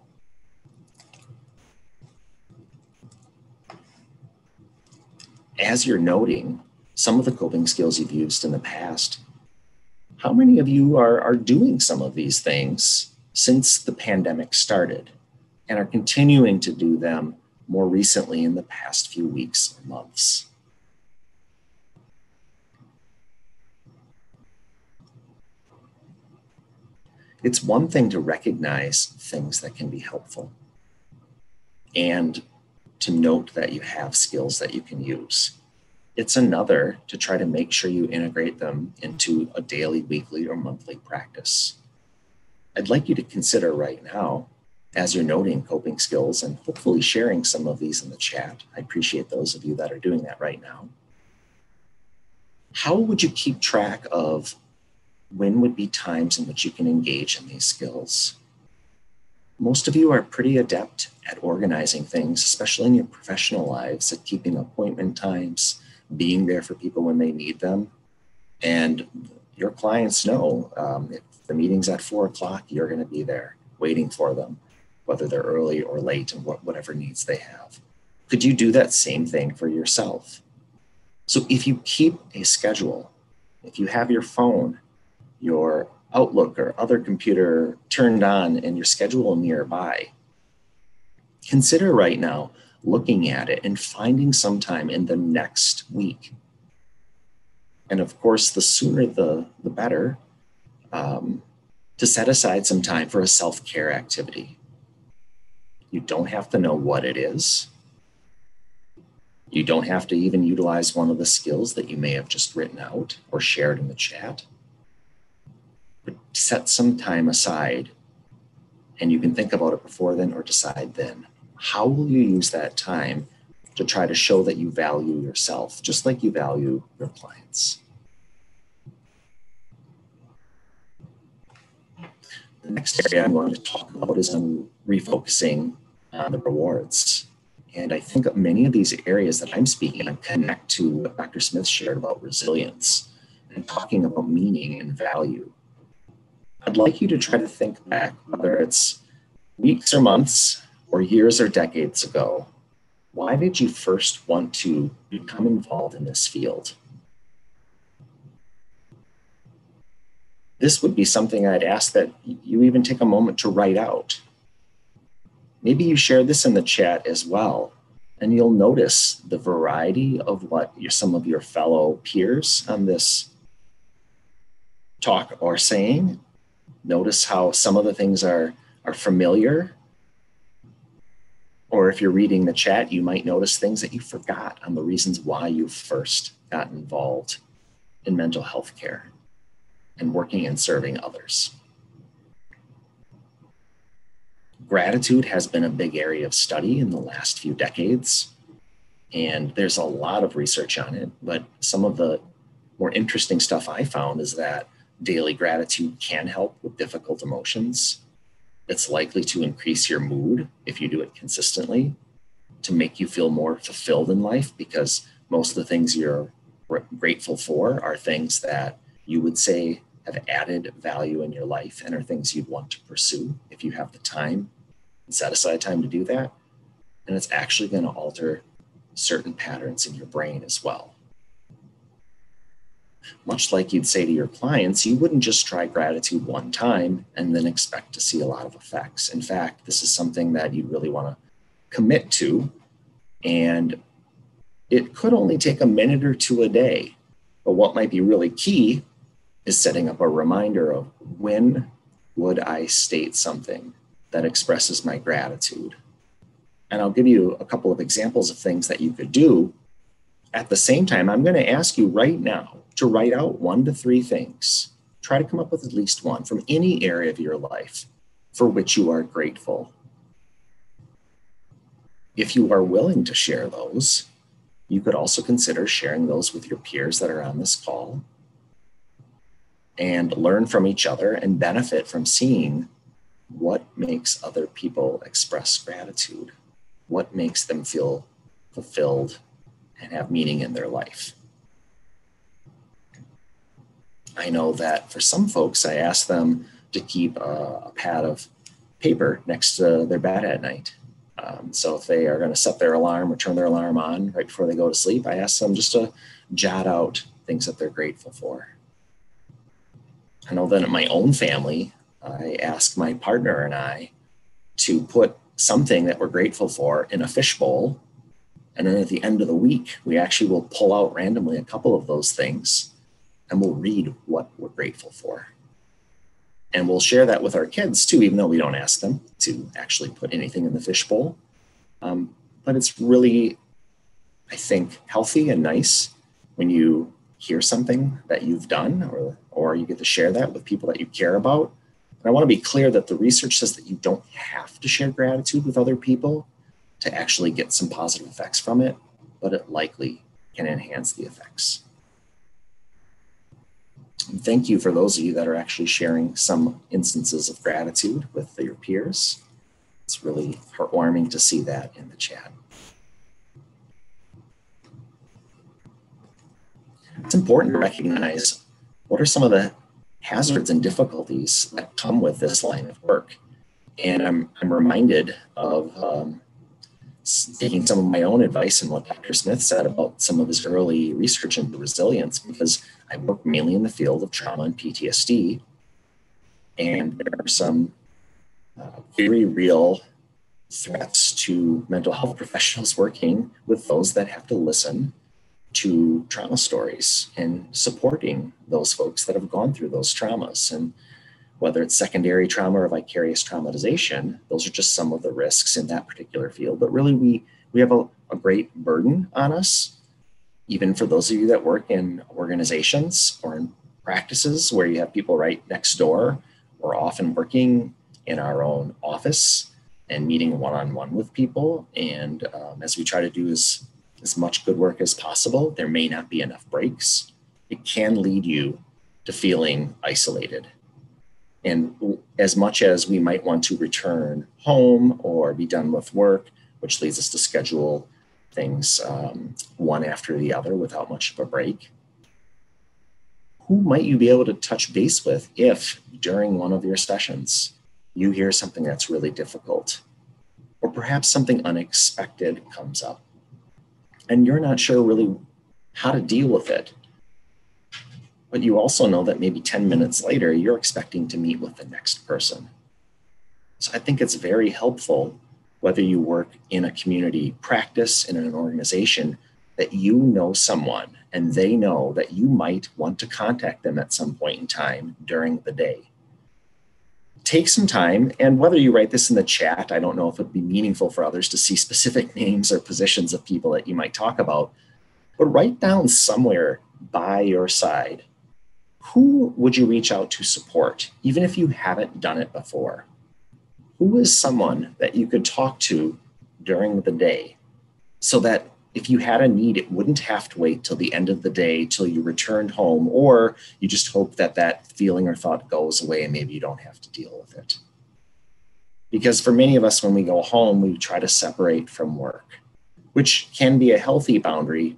As you're noting some of the coping skills you've used in the past, how many of you are doing some of these things since the pandemic started and are continuing to do them more recently in the past few weeks or months? It's one thing to recognize things that can be helpful and to note that you have skills that you can use. It's another to try to make sure you integrate them into a daily, weekly, or monthly practice. I'd like you to consider right now, as you're noting coping skills and hopefully sharing some of these in the chat. I appreciate those of you that are doing that right now. How would you keep track of when would be times in which you can engage in these skills? Most of you are pretty adept at organizing things, especially in your professional lives, at keeping appointment times, being there for people when they need them. And your clients know if the meeting's at 4 o'clock, you're going to be there waiting for them, whether they're early or late and whatever needs they have. Could you do that same thing for yourself? So if you keep a schedule, if you have your phone, your Outlook or other computer turned on and your schedule nearby, consider right now looking at it and finding some time in the next week. And of course, the sooner the better, to set aside some time for a self-care activity. You don't have to know what it is. You don't have to even utilize one of the skills that you may have just written out or shared in the chat. But set some time aside, and you can think about it before then or decide then. How will you use that time to try to show that you value yourself, just like you value your clients? The next area I'm going to talk about is on refocusing on the rewards. And I think many of these areas that I'm speaking on connect to what Dr. Smith shared about resilience and talking about meaning and value. I'd like you to try to think back, whether it's weeks or months or years or decades ago. Why did you first want to become involved in this field? This would be something I'd ask that you even take a moment to write out. Maybe you share this in the chat as well, and you'll notice the variety of what some of your fellow peers on this talk are saying. Notice how some of the things are familiar. Or if you're reading the chat, you might notice things that you forgot on the reasons why you first got involved in mental health care and working and serving others. Gratitude has been a big area of study in the last few decades, and there's a lot of research on it, but some of the more interesting stuff I found is that daily gratitude can help with difficult emotions. It's likely to increase your mood if you do it consistently, to make you feel more fulfilled in life, because most of the things you're grateful for are things that you would say have added value in your life and are things you'd want to pursue if you have the time and set aside time to do that. And it's actually going to alter certain patterns in your brain as well. Much like you'd say to your clients, you wouldn't just try gratitude one time and then expect to see a lot of effects. In fact, this is something that you really want to commit to, and it could only take a minute or two a day. But what might be really key is setting up a reminder of when would I state something that expresses my gratitude. And I'll give you a couple of examples of things that you could do. At the same time, I'm going to ask you right now to write out 1 to 3 things. Try to come up with at least one from any area of your life for which you are grateful. If you are willing to share those, you could also consider sharing those with your peers that are on this call and learn from each other and benefit from seeing what makes other people express gratitude, what makes them feel fulfilled and have meaning in their life. I know that for some folks, I ask them to keep a pad of paper next to their bed at night. So if they are going to set their alarm or turn their alarm on right before they go to sleep, I ask them just to jot out things that they're grateful for. I know that in my own family, I ask my partner and I to put something that we're grateful for in a fishbowl. And then at the end of the week, we actually will pull out randomly a couple of those things and we'll read what we're grateful for. And we'll share that with our kids too, even though we don't ask them to actually put anything in the fishbowl. But it's really, I think, healthy and nice when you hear something that you've done, or you get to share that with people that you care about. And I want to be clear that the research says that you don't have to share gratitude with other people to actually get some positive effects from it, but it likely can enhance the effects. And thank you for those of you that are actually sharing some instances of gratitude with your peers. It's really heartwarming to see that in the chat. It's important to recognize what are some of the hazards and difficulties that come with this line of work. And I'm reminded of taking some of my own advice and what Dr. Smith said about some of his early research into resilience, because I work mainly in the field of trauma and PTSD. And there are some very real threats to mental health professionals working with those that have to listen to trauma stories and supporting those folks that have gone through those traumas. And whether it's secondary trauma or vicarious traumatization, those are just some of the risks in that particular field. But really, we have a great burden on us, even for those of you that work in organizations or in practices where you have people right next door. We're often working in our own office and meeting one-on-one with people. And as we try to do as much good work as possible, there may not be enough breaks. It can lead you to feeling isolated. And as much as we might want to return home or be done with work, which leads us to schedule things one after the other without much of a break, who might you be able to touch base with if during one of your sessions you hear something that's really difficult, or perhaps something unexpected comes up and you're not sure really how to deal with it? But you also know that maybe 10 minutes later, you're expecting to meet with the next person. So I think it's very helpful, whether you work in a community practice, in an organization, that you know someone and they know that you might want to contact them at some point in time during the day. Take some time, and whether you write this in the chat, I don't know if it'd be meaningful for others to see specific names or positions of people that you might talk about, but write down somewhere by your side, who would you reach out to support, even if you haven't done it before? Who is someone that you could talk to during the day so that if you had a need, it wouldn't have to wait till the end of the day, till you returned home, or you just hope that that feeling or thought goes away and maybe you don't have to deal with it. Because for many of us, when we go home, we try to separate from work, which can be a healthy boundary,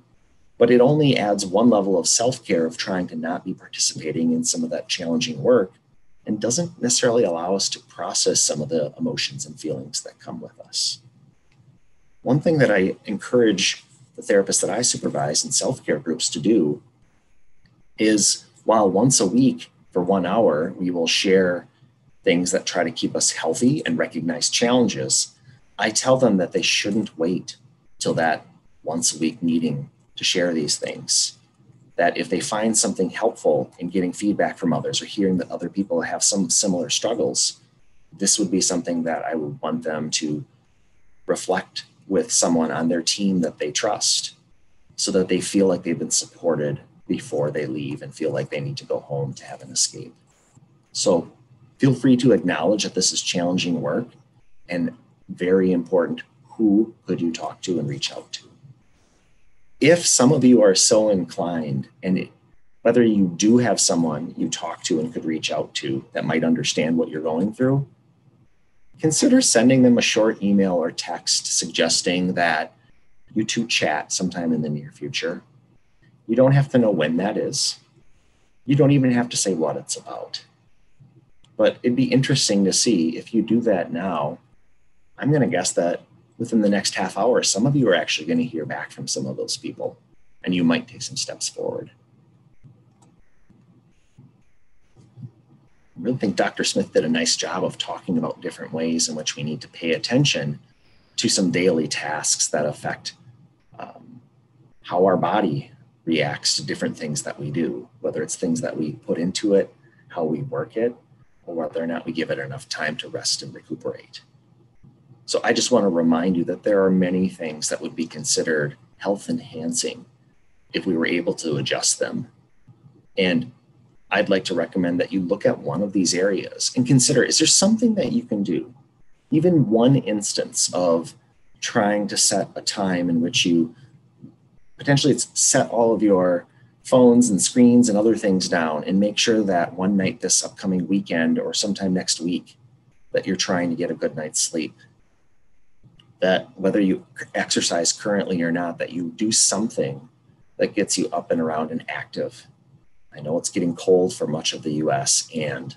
but it only adds one level of self-care of trying to not be participating in some of that challenging work, and doesn't necessarily allow us to process some of the emotions and feelings that come with us. One thing that I encourage the therapists that I supervise in self-care groups to do is, while once a week for 1 hour, we will share things that try to keep us healthy and recognize challenges, I tell them that they shouldn't wait till that once a week meeting to share these things. That if they find something helpful in getting feedback from others or hearing that other people have some similar struggles, this would be something that I would want them to reflect with someone on their team that they trust, so that they feel like they've been supported before they leave and feel like they need to go home to have an escape. So feel free to acknowledge that this is challenging work, and very important, who could you talk to and reach out to? If some of you are so inclined, and whether you do have someone you talk to and could reach out to that might understand what you're going through, consider sending them a short email or text suggesting that you two chat sometime in the near future. You don't have to know when that is. You don't even have to say what it's about. But it'd be interesting to see if you do that now. I'm going to guess that within the next half hour, some of you are actually going to hear back from some of those people, and you might take some steps forward. I really think Dr. Smith did a nice job of talking about different ways in which we need to pay attention to some daily tasks that affect how our body reacts to different things that we do, whether it's things that we put into it, how we work it, or whether or not we give it enough time to rest and recuperate. So I just want to remind you that there are many things that would be considered health enhancing if we were able to adjust them. And I'd like to recommend that you look at one of these areas and consider, is there something that you can do? Even one instance of trying to set a time in which you potentially set all of your phones and screens and other things down, and make sure that one night this upcoming weekend or sometime next week that you're trying to get a good night's sleep. That whether you exercise currently or not, that you do something that gets you up and around and active. I know it's getting cold for much of the US, and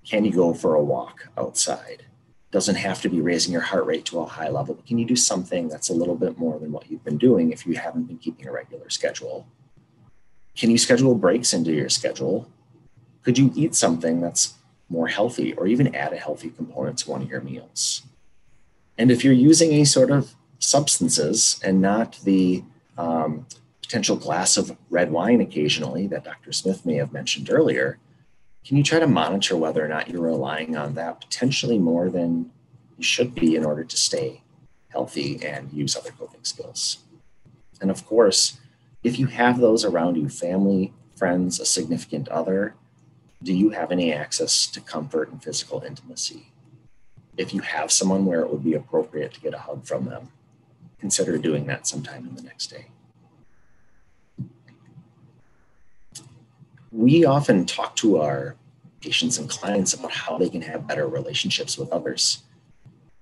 can you go for a walk outside? Doesn't have to be raising your heart rate to a high level, but can you do something that's a little bit more than what you've been doing if you haven't been keeping a regular schedule? Can you schedule breaks into your schedule? Could you eat something that's more healthy, or even add a healthy component to one of your meals? And if you're using any sort of substances and not the potential glass of red wine occasionally that Dr. Smith may have mentioned earlier, can you try to monitor whether or not you're relying on that potentially more than you should be in order to stay healthy and use other coping skills? And of course, if you have those around you, family, friends, a significant other, do you have any access to comfort and physical intimacy? If you have someone where it would be appropriate to get a hug from them, consider doing that sometime in the next day. We often talk to our patients and clients about how they can have better relationships with others.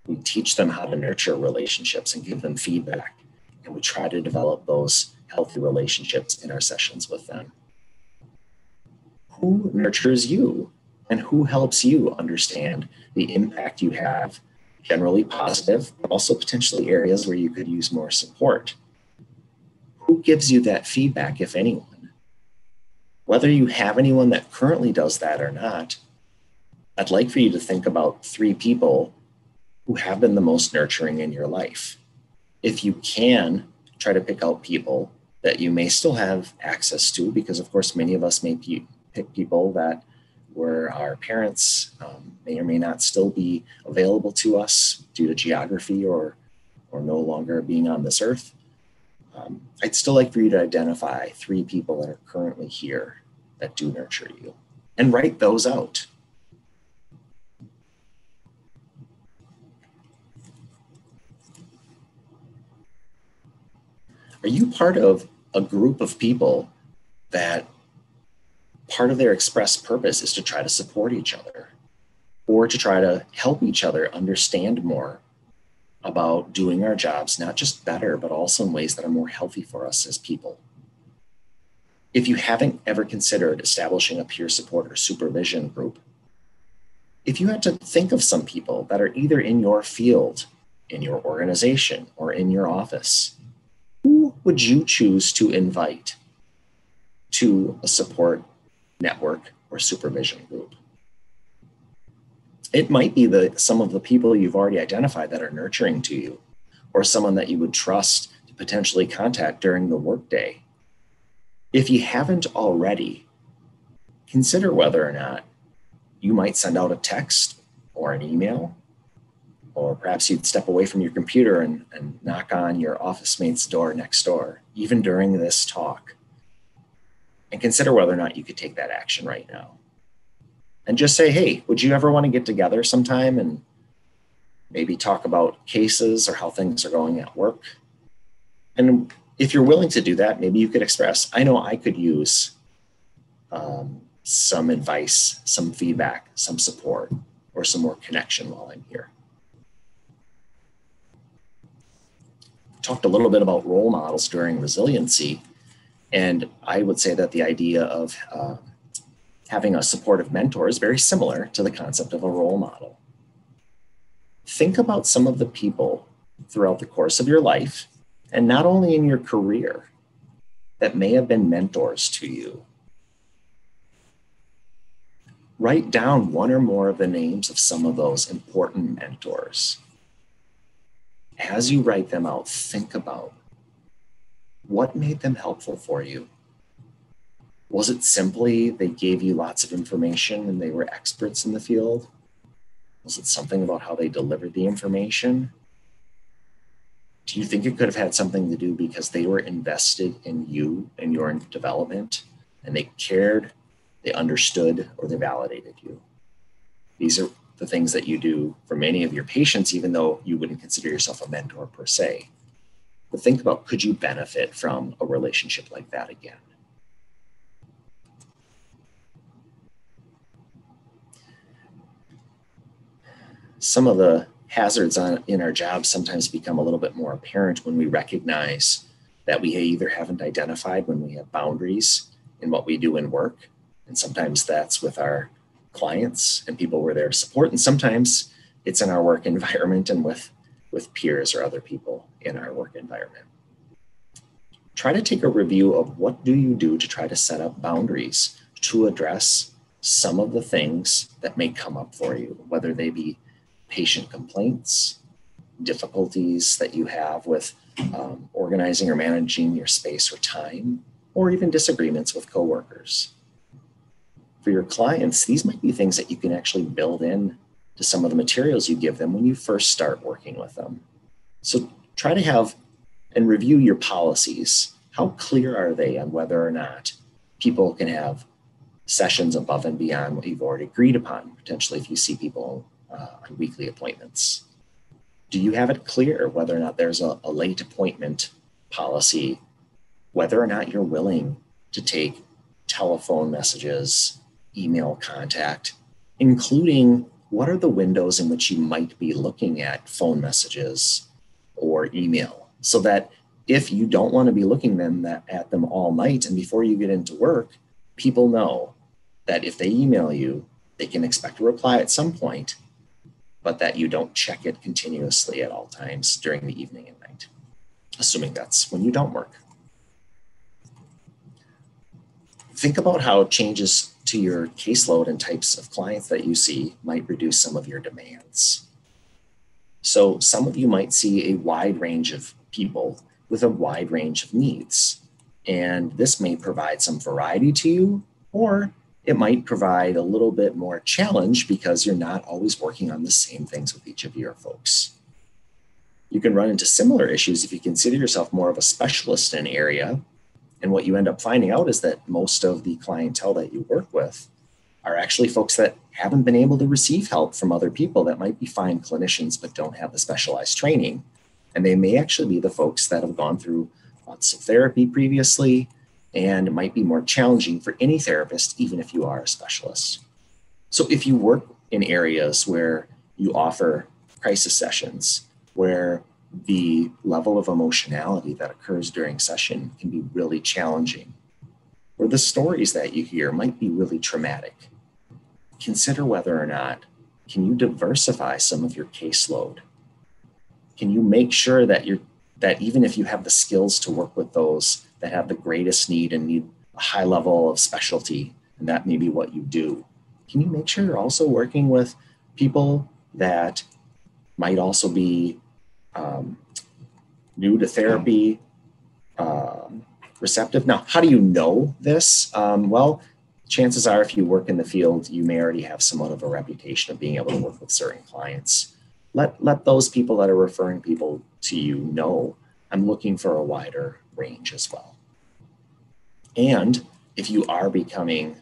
We teach them how to nurture relationships and give them feedback, and we try to develop those healthy relationships in our sessions with them. Who nurtures you, and who helps you understand the impact you have, generally positive, but also potentially areas where you could use more support? Who gives you that feedback, if anyone? Whether you have anyone that currently does that or not, I'd like for you to think about 3 people who have been the most nurturing in your life. If you can, try to pick out people that you may still have access to, because of course, many of us may pick people that where our parents may or may not still be available to us due to geography or no longer being on this earth. I'd still like for you to identify 3 people that are currently here that do nurture you, and write those out. Are you part of a group of people that part of their express purpose is to try to support each other, or to try to help each other understand more about doing our jobs, not just better, but also in ways that are more healthy for us as people? If you haven't ever considered establishing a peer support or supervision group, if you had to think of some people that are either in your field, in your organization, or in your office, who would you choose to invite to a support network or supervision group? It might be some of the people you've already identified that are nurturing to you, or someone that you would trust to potentially contact during the workday. If you haven't already, consider whether or not you might send out a text or an email, or perhaps you'd step away from your computer and knock on your office mate's door next door, even during this talk, and consider whether or not you could take that action right now. And just say, hey, would you ever want to get together sometime and maybe talk about cases or how things are going at work? And if you're willing to do that, maybe you could express, I know I could use some advice, some feedback, some support, or some more connection while I'm here. Talked a little bit about role models during resiliency, and I would say that the idea of having a supportive mentor is very similar to the concept of a role model. Think about some of the people throughout the course of your life, and not only in your career, that may have been mentors to you. Write down one or more of the names of some of those important mentors. As you write them out, think about what made them helpful for you. Was it simply they gave you lots of information and they were experts in the field? Was it something about how they delivered the information? Do you think it could have had something to do because they were invested in you and your development, and they cared, they understood, or they validated you? These are the things that you do for many of your patients, even though you wouldn't consider yourself a mentor per se. But think about, could you benefit from a relationship like that again? Some of the hazards in our jobs sometimes become a little bit more apparent when we recognize that we either haven't identified when we have boundaries in what we do in work. And sometimes that's with our clients and people we're there to support. And sometimes it's in our work environment and with peers or other people in our work environment. Try to take a review of what do you do to try to set up boundaries to address some of the things that may come up for you, whether they be patient complaints, difficulties that you have with organizing or managing your space or time, or even disagreements with coworkers. For your clients, these might be things that you can actually build in to some of the materials you give them when you first start working with them. So try to have and review your policies. How clear are they on whether or not people can have sessions above and beyond what you've already agreed upon, potentially if you see people on weekly appointments? Do you have it clear whether or not there's a late appointment policy, whether or not you're willing to take telephone messages, email contact, including what are the windows in which you might be looking at phone messages or email, so that if you don't want to be looking at them all night and before you get into work, people know that if they email you, they can expect a reply at some point, but that you don't check it continuously at all times during the evening and night, assuming that's when you don't work. Think about how changes to your caseload and types of clients that you see might reduce some of your demands. So some of you might see a wide range of people with a wide range of needs, and this may provide some variety to you, or it might provide a little bit more challenge because you're not always working on the same things with each of your folks. You can run into similar issues if you consider yourself more of a specialist in an area. And what you end up finding out is that most of the clientele that you work with are actually folks that haven't been able to receive help from other people that might be fine clinicians but don't have the specialized training. And they may actually be the folks that have gone through lots of therapy previously, and it might be more challenging for any therapist, even if you are a specialist. So if you work in areas where you offer crisis sessions, where the level of emotionality that occurs during session can be really challenging, or the stories that you hear might be really traumatic, consider whether or not can you diversify some of your caseload. Can you make sure that even if you have the skills to work with those that have the greatest need and need a high level of specialty, and that may be what you do, can you make sure you're also working with people that might also be new to therapy, receptive? Now, how do you know this? Well, chances are if you work in the field, you may already have somewhat of a reputation of being able to work with certain clients. Let those people that are referring people to you know, I'm looking for a wider range as well. And if you are becoming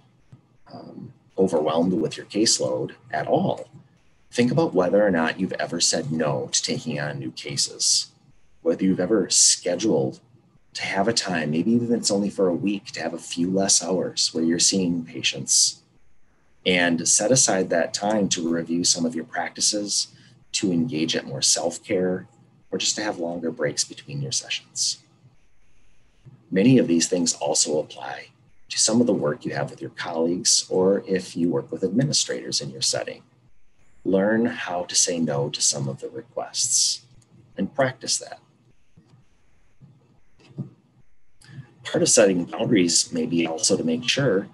overwhelmed with your caseload at all, think about whether or not you've ever said no to taking on new cases, whether you've ever scheduled to have a time, maybe even if it's only for a week, to have a few less hours where you're seeing patients, and set aside that time to review some of your practices, to engage at more self-care, or just to have longer breaks between your sessions. Many of these things also apply to some of the work you have with your colleagues, or if you work with administrators in your setting. Learn how to say no to some of the requests and practice that. Part of setting boundaries may be also to make sure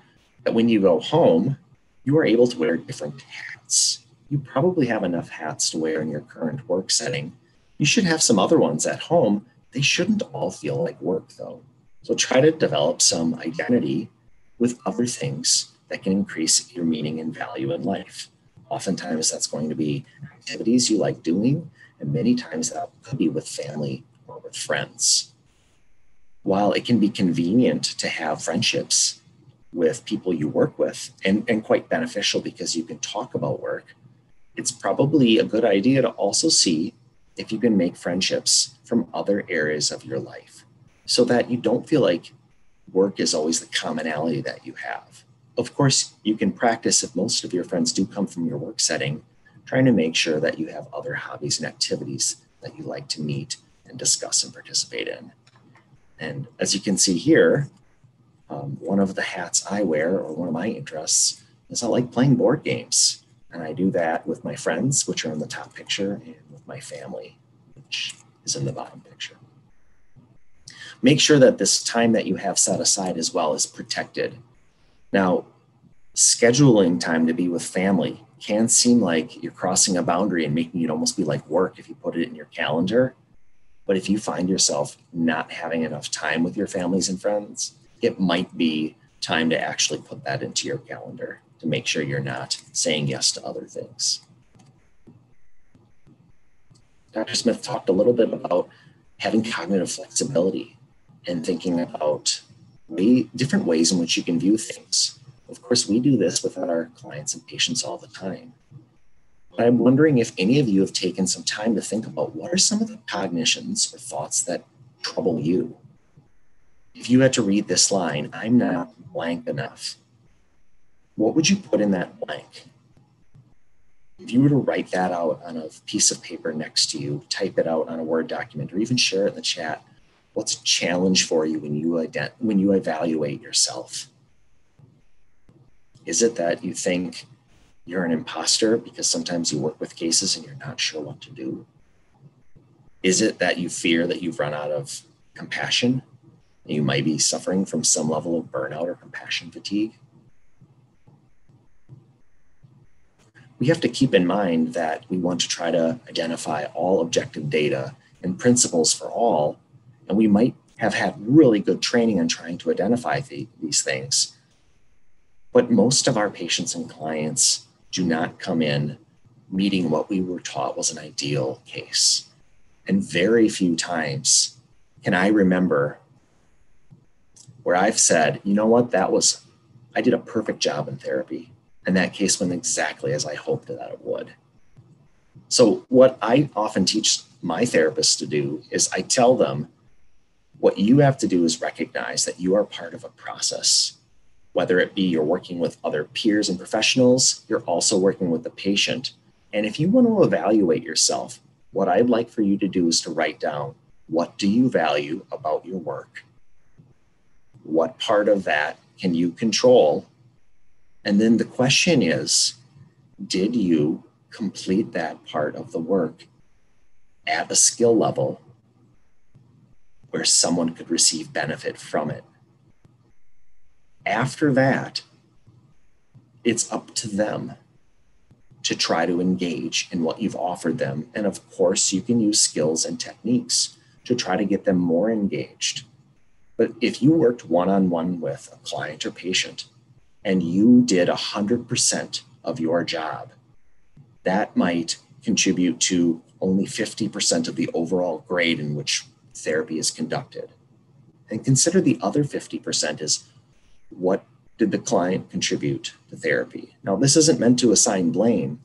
that when you go home, you are able to wear different hats. You probably have enough hats to wear in your current work setting. You should have some other ones at home. They shouldn't all feel like work though. So try to develop some identity with other things that can increase your meaning and value in life. Oftentimes that's going to be activities you like doing, and many times that could be with family or with friends. While it can be convenient to have friendships with people you work with and quite beneficial because you can talk about work, it's probably a good idea to also see if you can make friendships from other areas of your life so that you don't feel like work is always the commonality that you have. Of course, you can practice if most of your friends do come from your work setting, trying to make sure that you have other hobbies and activities that you like to meet and discuss and participate in. And as you can see here, one of the hats I wear, or one of my interests, is I like playing board games. And I do that with my friends, which are in the top picture, and with my family, which is in the bottom picture. Make sure that this time that you have set aside as well is protected. Now, scheduling time to be with family can seem like you're crossing a boundary and making it almost be like work if you put it in your calendar. But if you find yourself not having enough time with your families and friends, it might be time to actually put that into your calendar to make sure you're not saying yes to other things. Dr. Smith talked a little bit about having cognitive flexibility and thinking about different ways in which you can view things. Of course, we do this with our clients and patients all the time. But I'm wondering if any of you have taken some time to think about what are some of the cognitions or thoughts that trouble you. If you had to read this line, I'm not blank enough, what would you put in that blank? If you were to write that out on a piece of paper next to you, type it out on a Word document, or even share it in the chat, what's a challenge for you when you evaluate yourself? Is it that you think you're an imposter because sometimes you work with cases and you're not sure what to do? Is it that you fear that you've run out of compassion and you might be suffering from some level of burnout or compassion fatigue? We have to keep in mind that we want to try to identify all objective data and principles for all, and we might have had really good training on trying to identify these things. But most of our patients and clients do not come in meeting what we were taught was an ideal case. And very few times can I remember where I've said, you know what, I did a perfect job in therapy. And that case went exactly as I hoped that it would. So what I often teach my therapists to do is I tell them what you have to do is recognize that you are part of a process. Whether it be you're working with other peers and professionals, you're also working with the patient. And if you want to evaluate yourself, what I'd like for you to do is to write down, what do you value about your work? What part of that can you control? And then the question is, did you complete that part of the work at a skill level where someone could receive benefit from it? After that, it's up to them to try to engage in what you've offered them. And of course, you can use skills and techniques to try to get them more engaged. But if you worked one-on-one with a client or patient and you did 100% of your job, that might contribute to only 50% of the overall grade in which therapy is conducted. And consider the other 50% is, what did the client contribute to therapy? Now, this isn't meant to assign blame,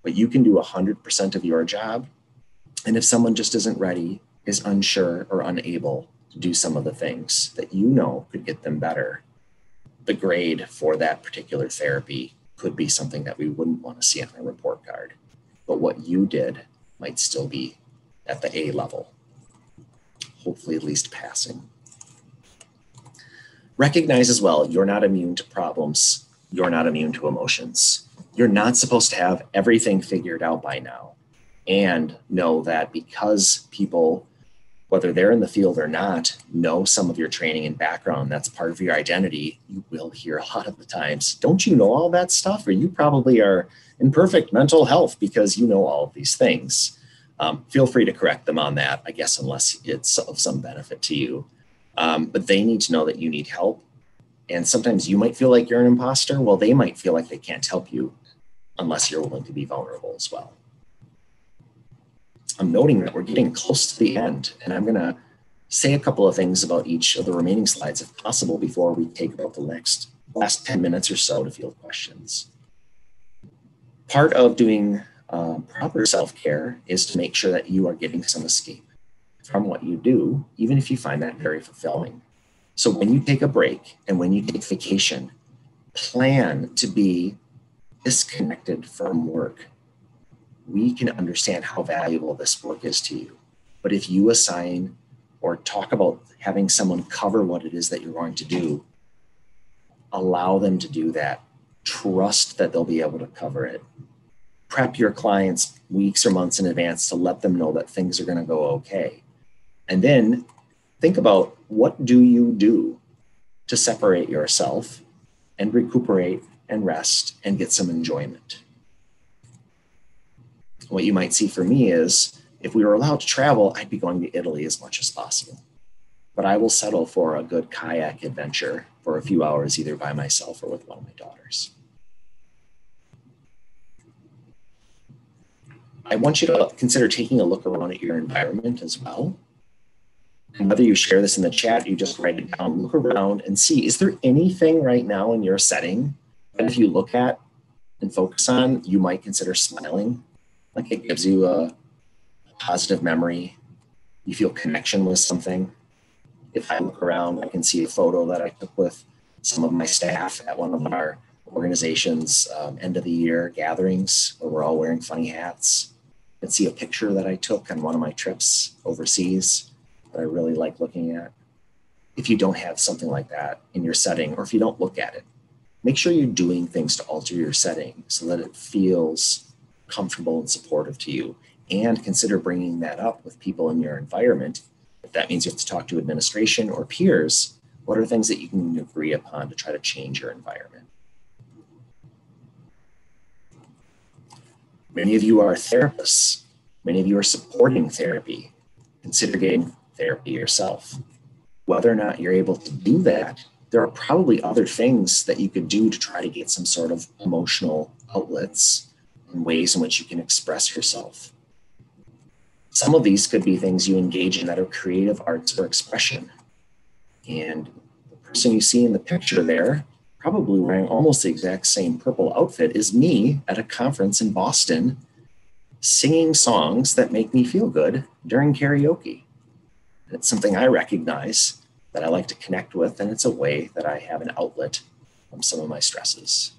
but you can do 100% of your job. And if someone just isn't ready, is unsure or unable to do some of the things that you know could get them better, the grade for that particular therapy could be something that we wouldn't want to see on a report card. But what you did might still be at the A level, hopefully at least passing. Recognize as well, you're not immune to problems. You're not immune to emotions. You're not supposed to have everything figured out by now. And know that because people, whether they're in the field or not, know some of your training and background, that's part of your identity, you will hear a lot of the times, don't you know all that stuff? Or you probably are in perfect mental health because you know all of these things. Feel free to correct them on that, I guess, unless it's of some benefit to you. But they need to know that you need help And sometimes you might feel like you're an imposter. Well, they might feel like they can't help you unless you're willing to be vulnerable as well. I'm noting that we're getting close to the end, and I'm going to say a couple of things about each of the remaining slides if possible before we take about the last 10 minutes or so to field questions. Part of doing proper self-care is to make sure that you are getting some escape from what you do, even if you find that very fulfilling. So when you take a break and when you take vacation, plan to be disconnected from work. We can understand how valuable this work is to you. But if you assign or talk about having someone cover what it is that you're going to do, allow them to do that. Trust that they'll be able to cover it. Prep your clients weeks or months in advance to let them know that things are going to go okay. And then think about, what do you do to separate yourself and recuperate and rest and get some enjoyment? What you might see for me is, if we were allowed to travel, I'd be going to Italy as much as possible. But I will settle for a good kayak adventure for a few hours, either by myself or with one of my daughters. I want you to consider taking a look around at your environment as well. And whether you share this in the chat, you just write it down, look around and see, is there anything right now in your setting that if you look at and focus on, you might consider smiling? Like it gives you a positive memory. You feel connection with something. If I look around, I can see a photo that I took with some of my staff at one of our organization's end of the year gatherings where we're all wearing funny hats. I can see a picture that I took on one of my trips overseas that I really like looking at. If you don't have something like that in your setting, or if you don't look at it, make sure you're doing things to alter your setting so that it feels comfortable and supportive to you. And consider bringing that up with people in your environment. If that means you have to talk to administration or peers, what are things that you can agree upon to try to change your environment? Many of you are therapists. Many of you are supporting therapy. Consider getting therapy yourself. Whether or not you're able to do that, there are probably other things that you could do to try to get some sort of emotional outlets and ways in which you can express yourself. Some of these could be things you engage in that are creative arts or expression. And the person you see in the picture there, probably wearing almost the exact same purple outfit, is me at a conference in Boston, singing songs that make me feel good during karaoke. And it's something I recognize that I like to connect with, and it's a way that I have an outlet from some of my stresses.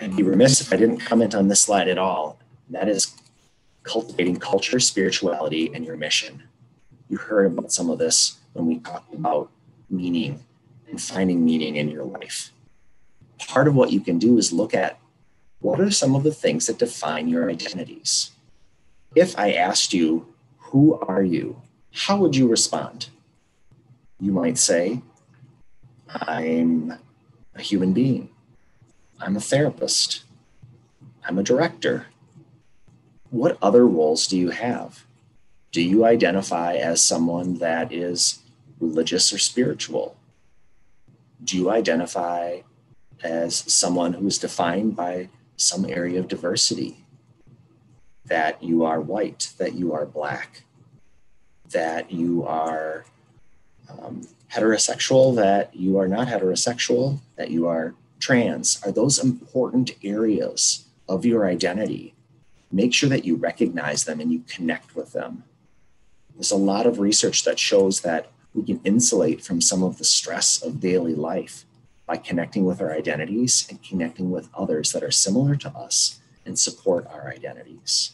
I'd be remiss if I didn't comment on this slide at all. That is cultivating culture, spirituality, and your mission. You heard about some of this when we talked about meaning and finding meaning in your life. Part of what you can do is look at, what are some of the things that define your identities? If I asked you, who are you? How would you respond? You might say, I'm a human being. I'm a therapist. I'm a director. What other roles do you have? Do you identify as someone that is religious or spiritual? Do you identify as someone who is defined by some area of diversity? That you are white, that you are Black, that you are heterosexual, that you are not heterosexual, that you are trans? Are those important areas of your identity? Make sure that you recognize them and you connect with them. There's a lot of research that shows that we can insulate from some of the stress of daily life by connecting with our identities and connecting with others that are similar to us and support our identities.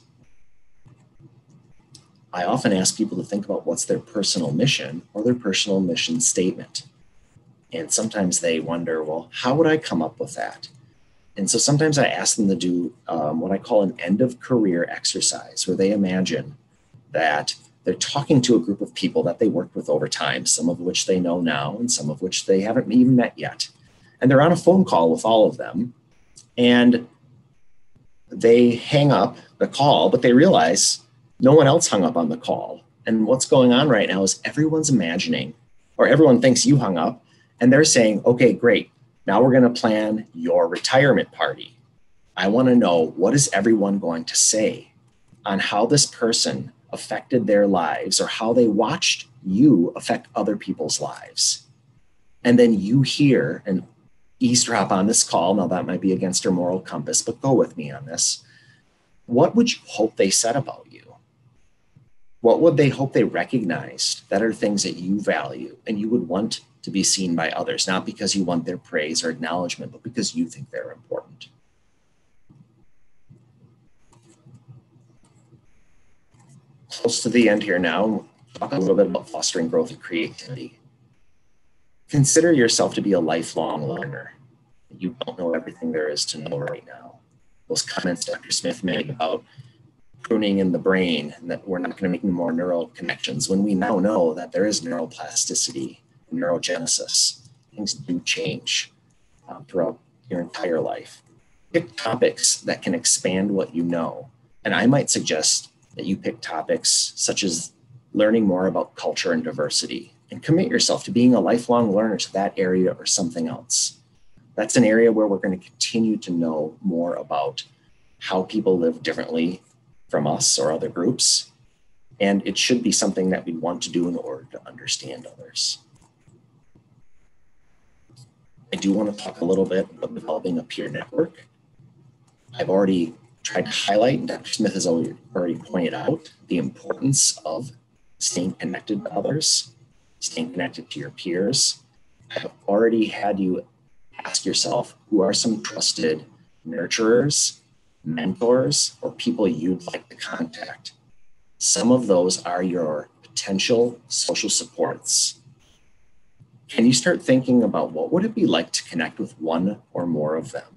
I often ask people to think about what's their personal mission or their personal mission statement. And sometimes they wonder, well, how would I come up with that? And so sometimes I ask them to do what I call an end of career exercise, where they imagine that they're talking to a group of people that they worked with over time, some of which they know now and some of which they haven't even met yet. And they're on a phone call with all of them. And they hang up the call, but they realize no one else hung up on the call. And what's going on right now is everyone's imagining or everyone thinks you hung up, and they're saying, okay, great. Now we're going to plan your retirement party. I want to know, what is everyone going to say on how this person affected their lives or how they watched you affect other people's lives? And then you hear and eavesdrop on this call. Now that might be against your moral compass, but go with me on this. What would you hope they said about you? What would they hope they recognized that are things that you value and you would want to be seen by others, not because you want their praise or acknowledgement, but because you think they're important? Close to the end here now, talk a little bit about fostering growth and creativity. Consider yourself to be a lifelong learner. You don't know everything there is to know right now. Those comments Dr. Smith made about pruning in the brain and that we're not going to make more neural connections, when we now know that there is neuroplasticity, neurogenesis, things do change throughout your entire life. Pick topics that can expand what you know. And I might suggest that you pick topics such as learning more about culture and diversity, and commit yourself to being a lifelong learner to that area or something else. That's an area where we're going to continue to know more about how people live differently from us or other groups. And it should be something that we want to do in order to understand others. I do want to talk a little bit about developing a peer network. I've already tried to highlight, and Dr. Smith has already pointed out, the importance of staying connected to others, staying connected to your peers. I've already had you ask yourself, who are some trusted nurturers, mentors, or people you'd like to contact? Some of those are your potential social supports. Can you start thinking about what would it be like to connect with one or more of them?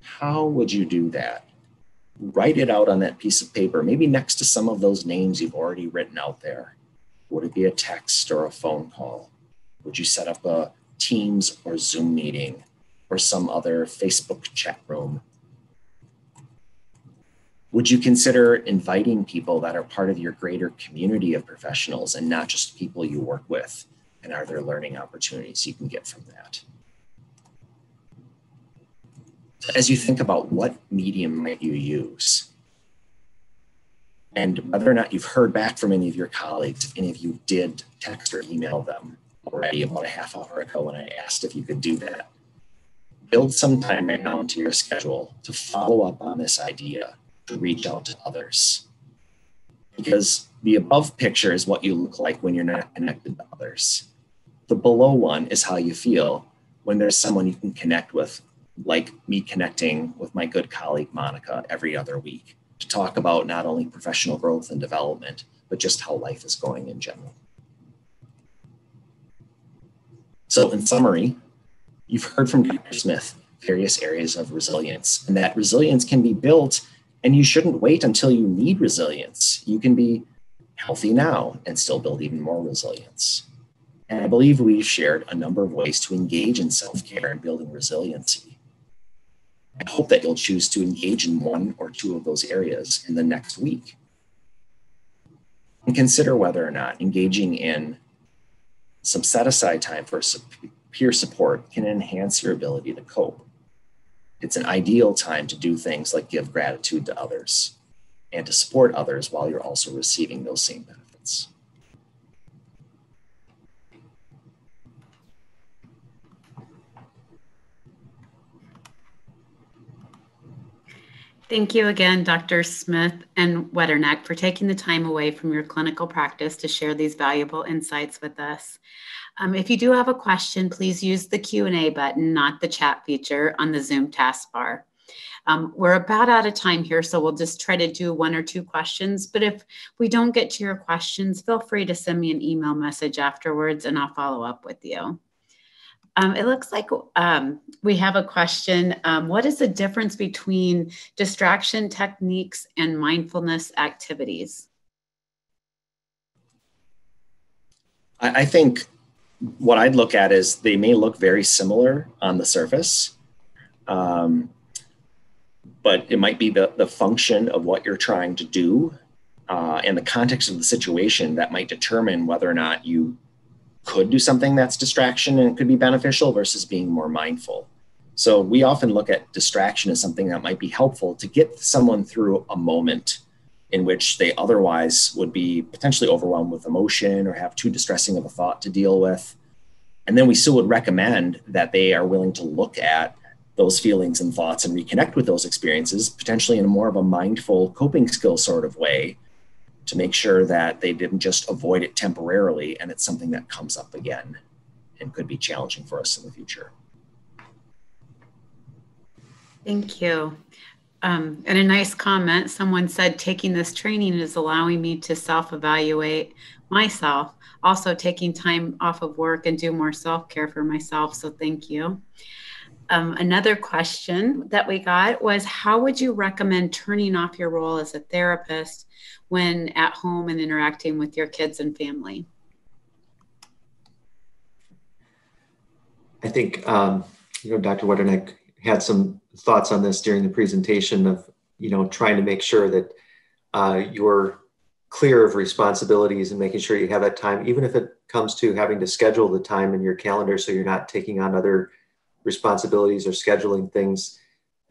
How would you do that? Write it out on that piece of paper, maybe next to some of those names you've already written out there. Would it be a text or a phone call? Would you set up a Teams or Zoom meeting or some other Facebook chat room? Would you consider inviting people that are part of your greater community of professionals and not just people you work with? And are there learning opportunities you can get from that? As you think about what medium might you use, and whether or not you've heard back from any of your colleagues, if any of you did text or email them already about a half hour ago when I asked if you could do that, build some time right now into your schedule to follow up on this idea, to reach out to others. Because the above picture is what you look like when you're not connected to others. The below one is how you feel when there's someone you can connect with, like me connecting with my good colleague, Monica, every other week to talk about not only professional growth and development, but just how life is going in general. So in summary, you've heard from Dr. Smith various areas of resilience, and that resilience can be built, and you shouldn't wait until you need resilience. You can be healthy now and still build even more resilience. And I believe we've shared a number of ways to engage in self-care and building resiliency. I hope that you'll choose to engage in one or two of those areas in the next week. And consider whether or not engaging in some set-aside time for peer support can enhance your ability to cope. It's an ideal time to do things like give gratitude to others and to support others while you're also receiving those same benefits. Thank you again, Dr. Smith and Wetterneck, for taking the time away from your clinical practice to share these valuable insights with us. If you do have a question, please use the Q&A button, not the chat feature on the Zoom taskbar. We're about out of time here, so we'll just try to do one or two questions. But if we don't get to your questions, feel free to send me an email message afterwards and I'll follow up with you. It looks like we have a question. What is the difference between distraction techniques and mindfulness activities? I think what I'd look at is they may look very similar on the surface, but it might be the function of what you're trying to do and the context of the situation that might determine whether or not you could do something that's distraction and could be beneficial versus being more mindful. So we often look at distraction as something that might be helpful to get someone through a moment in which they otherwise would be potentially overwhelmed with emotion or have too distressing of a thought to deal with. And then we still would recommend that they are willing to look at those feelings and thoughts and reconnect with those experiences, potentially in a more of a mindful coping skill sort of way, to make sure that they didn't just avoid it temporarily and it's something that comes up again and could be challenging for us in the future. Thank you. And a nice comment, someone said, taking this training is allowing me to self-evaluate myself, also taking time off of work and do more self-care for myself. So thank you. Another question that we got was, how would you recommend turning off your role as a therapist when at home and interacting with your kids and family? I think, Dr. Wetterneck had some thoughts on this during the presentation of, trying to make sure that you're clear of responsibilities and making sure you have that time, even if it comes to having to schedule the time in your calendar so you're not taking on other responsibilities or scheduling things,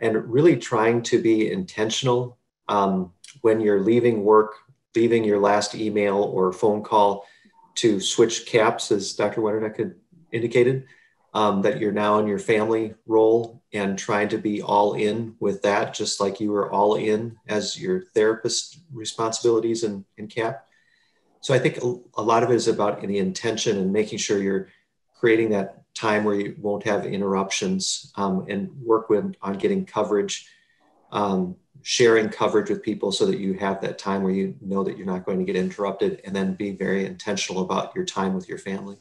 and really trying to be intentional when you're leaving work, leaving your last email or phone call, to switch caps, as Dr. Wetterneck had indicated, that you're now in your family role and trying to be all in with that, just like you were all in as your therapist responsibilities in CAP. So I think a lot of it is about the intention and making sure you're creating that time where you won't have interruptions, and work on getting coverage, sharing coverage with people so that you have that time where you know that you're not going to get interrupted, and then be very intentional about your time with your family.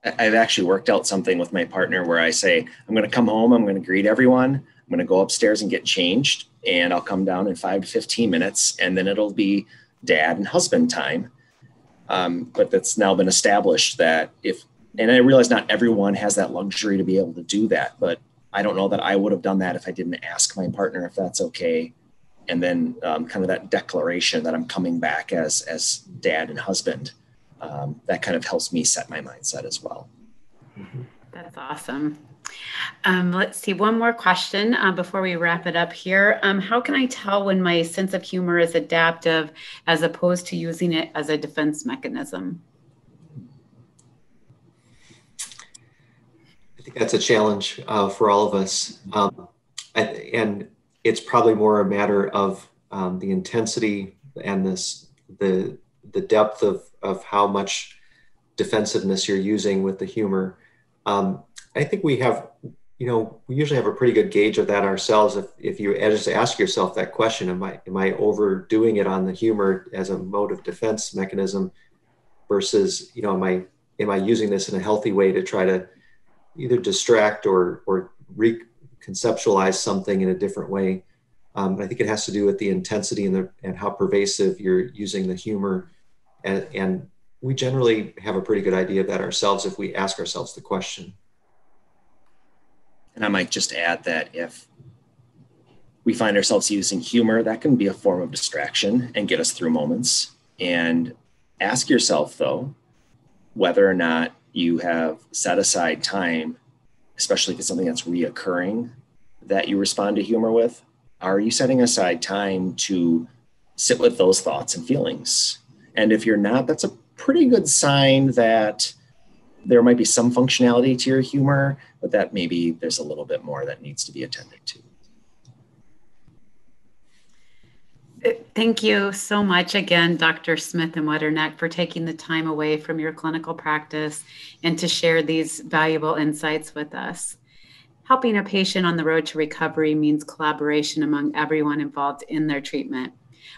I've actually worked out something with my partner where I say, I'm going to come home, I'm going to greet everyone, I'm going to go upstairs and get changed, and I'll come down in 5 to 15 minutes, and then it'll be dad and husband time. But that's now been established that and I realize not everyone has that luxury to be able to do that, but I don't know that I would have done that if I didn't ask my partner if that's okay. And then kind of that declaration that I'm coming back as dad and husband, that kind of helps me set my mindset as well. That's awesome. Let's see, one more question before we wrap it up here. How can I tell when my sense of humor is adaptive as opposed to using it as a defense mechanism? I think that's a challenge for all of us. And it's probably more a matter of the intensity and the depth of how much defensiveness you're using with the humor. I think we usually have a pretty good gauge of that ourselves. If you just ask yourself that question, am I overdoing it on the humor as a mode of defense mechanism versus, am I using this in a healthy way to try to either distract or reconceptualize something in a different way? I think it has to do with the intensity and how pervasive you're using the humor. And we generally have a pretty good idea of that ourselves if we ask ourselves the question. And I might just add that if we find ourselves using humor, that can be a form of distraction and get us through moments. And ask yourself, though, whether or not you have set aside time, especially if it's something that's reoccurring, that you respond to humor with. Are you setting aside time to sit with those thoughts and feelings? And if you're not, that's a pretty good sign that there might be some functionality to your humor, but that maybe there's a little bit more that needs to be attended to. Thank you so much again, Dr. Smith and Wetterneck, for taking the time away from your clinical practice and to share these valuable insights with us. Helping a patient on the road to recovery means collaboration among everyone involved in their treatment.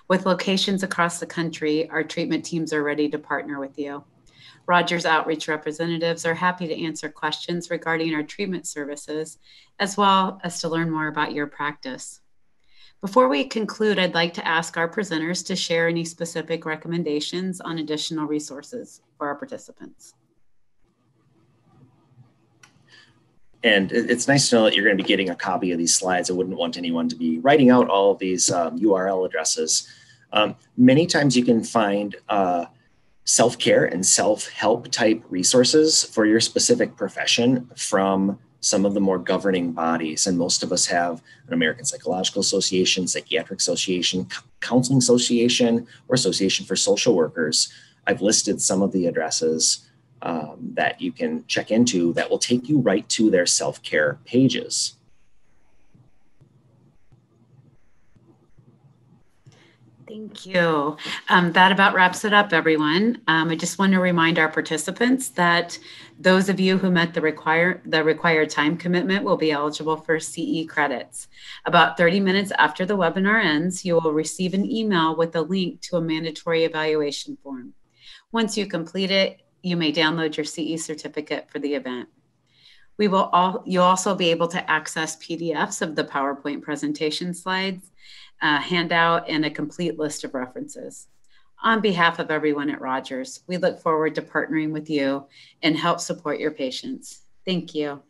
With locations across the country, our treatment teams are ready to partner with you. Rogers Outreach representatives are happy to answer questions regarding our treatment services, as well as to learn more about your practice. Before we conclude, I'd like to ask our presenters to share any specific recommendations on additional resources for our participants. And it's nice to know that you're going to be getting a copy of these slides. I wouldn't want anyone to be writing out all of these URL addresses. Many times you can find self-care and self-help type resources for your specific profession from some of the more governing bodies. And most of us have an American Psychological Association, Psychiatric Association, Counseling Association, or Association for Social Workers. I've listed some of the addresses that you can check into that will take you right to their self-care pages. Thank you. That about wraps it up, everyone. I just want to remind our participants that those of you who met the required time commitment will be eligible for CE credits. About 30 minutes after the webinar ends, you will receive an email with a link to a mandatory evaluation form. Once you complete it, you may download your CE certificate for the event. You'll also be able to access PDFs of the PowerPoint presentation slides, handout, and a complete list of references. On behalf of everyone at Rogers, we look forward to partnering with you and help support your patients. Thank you.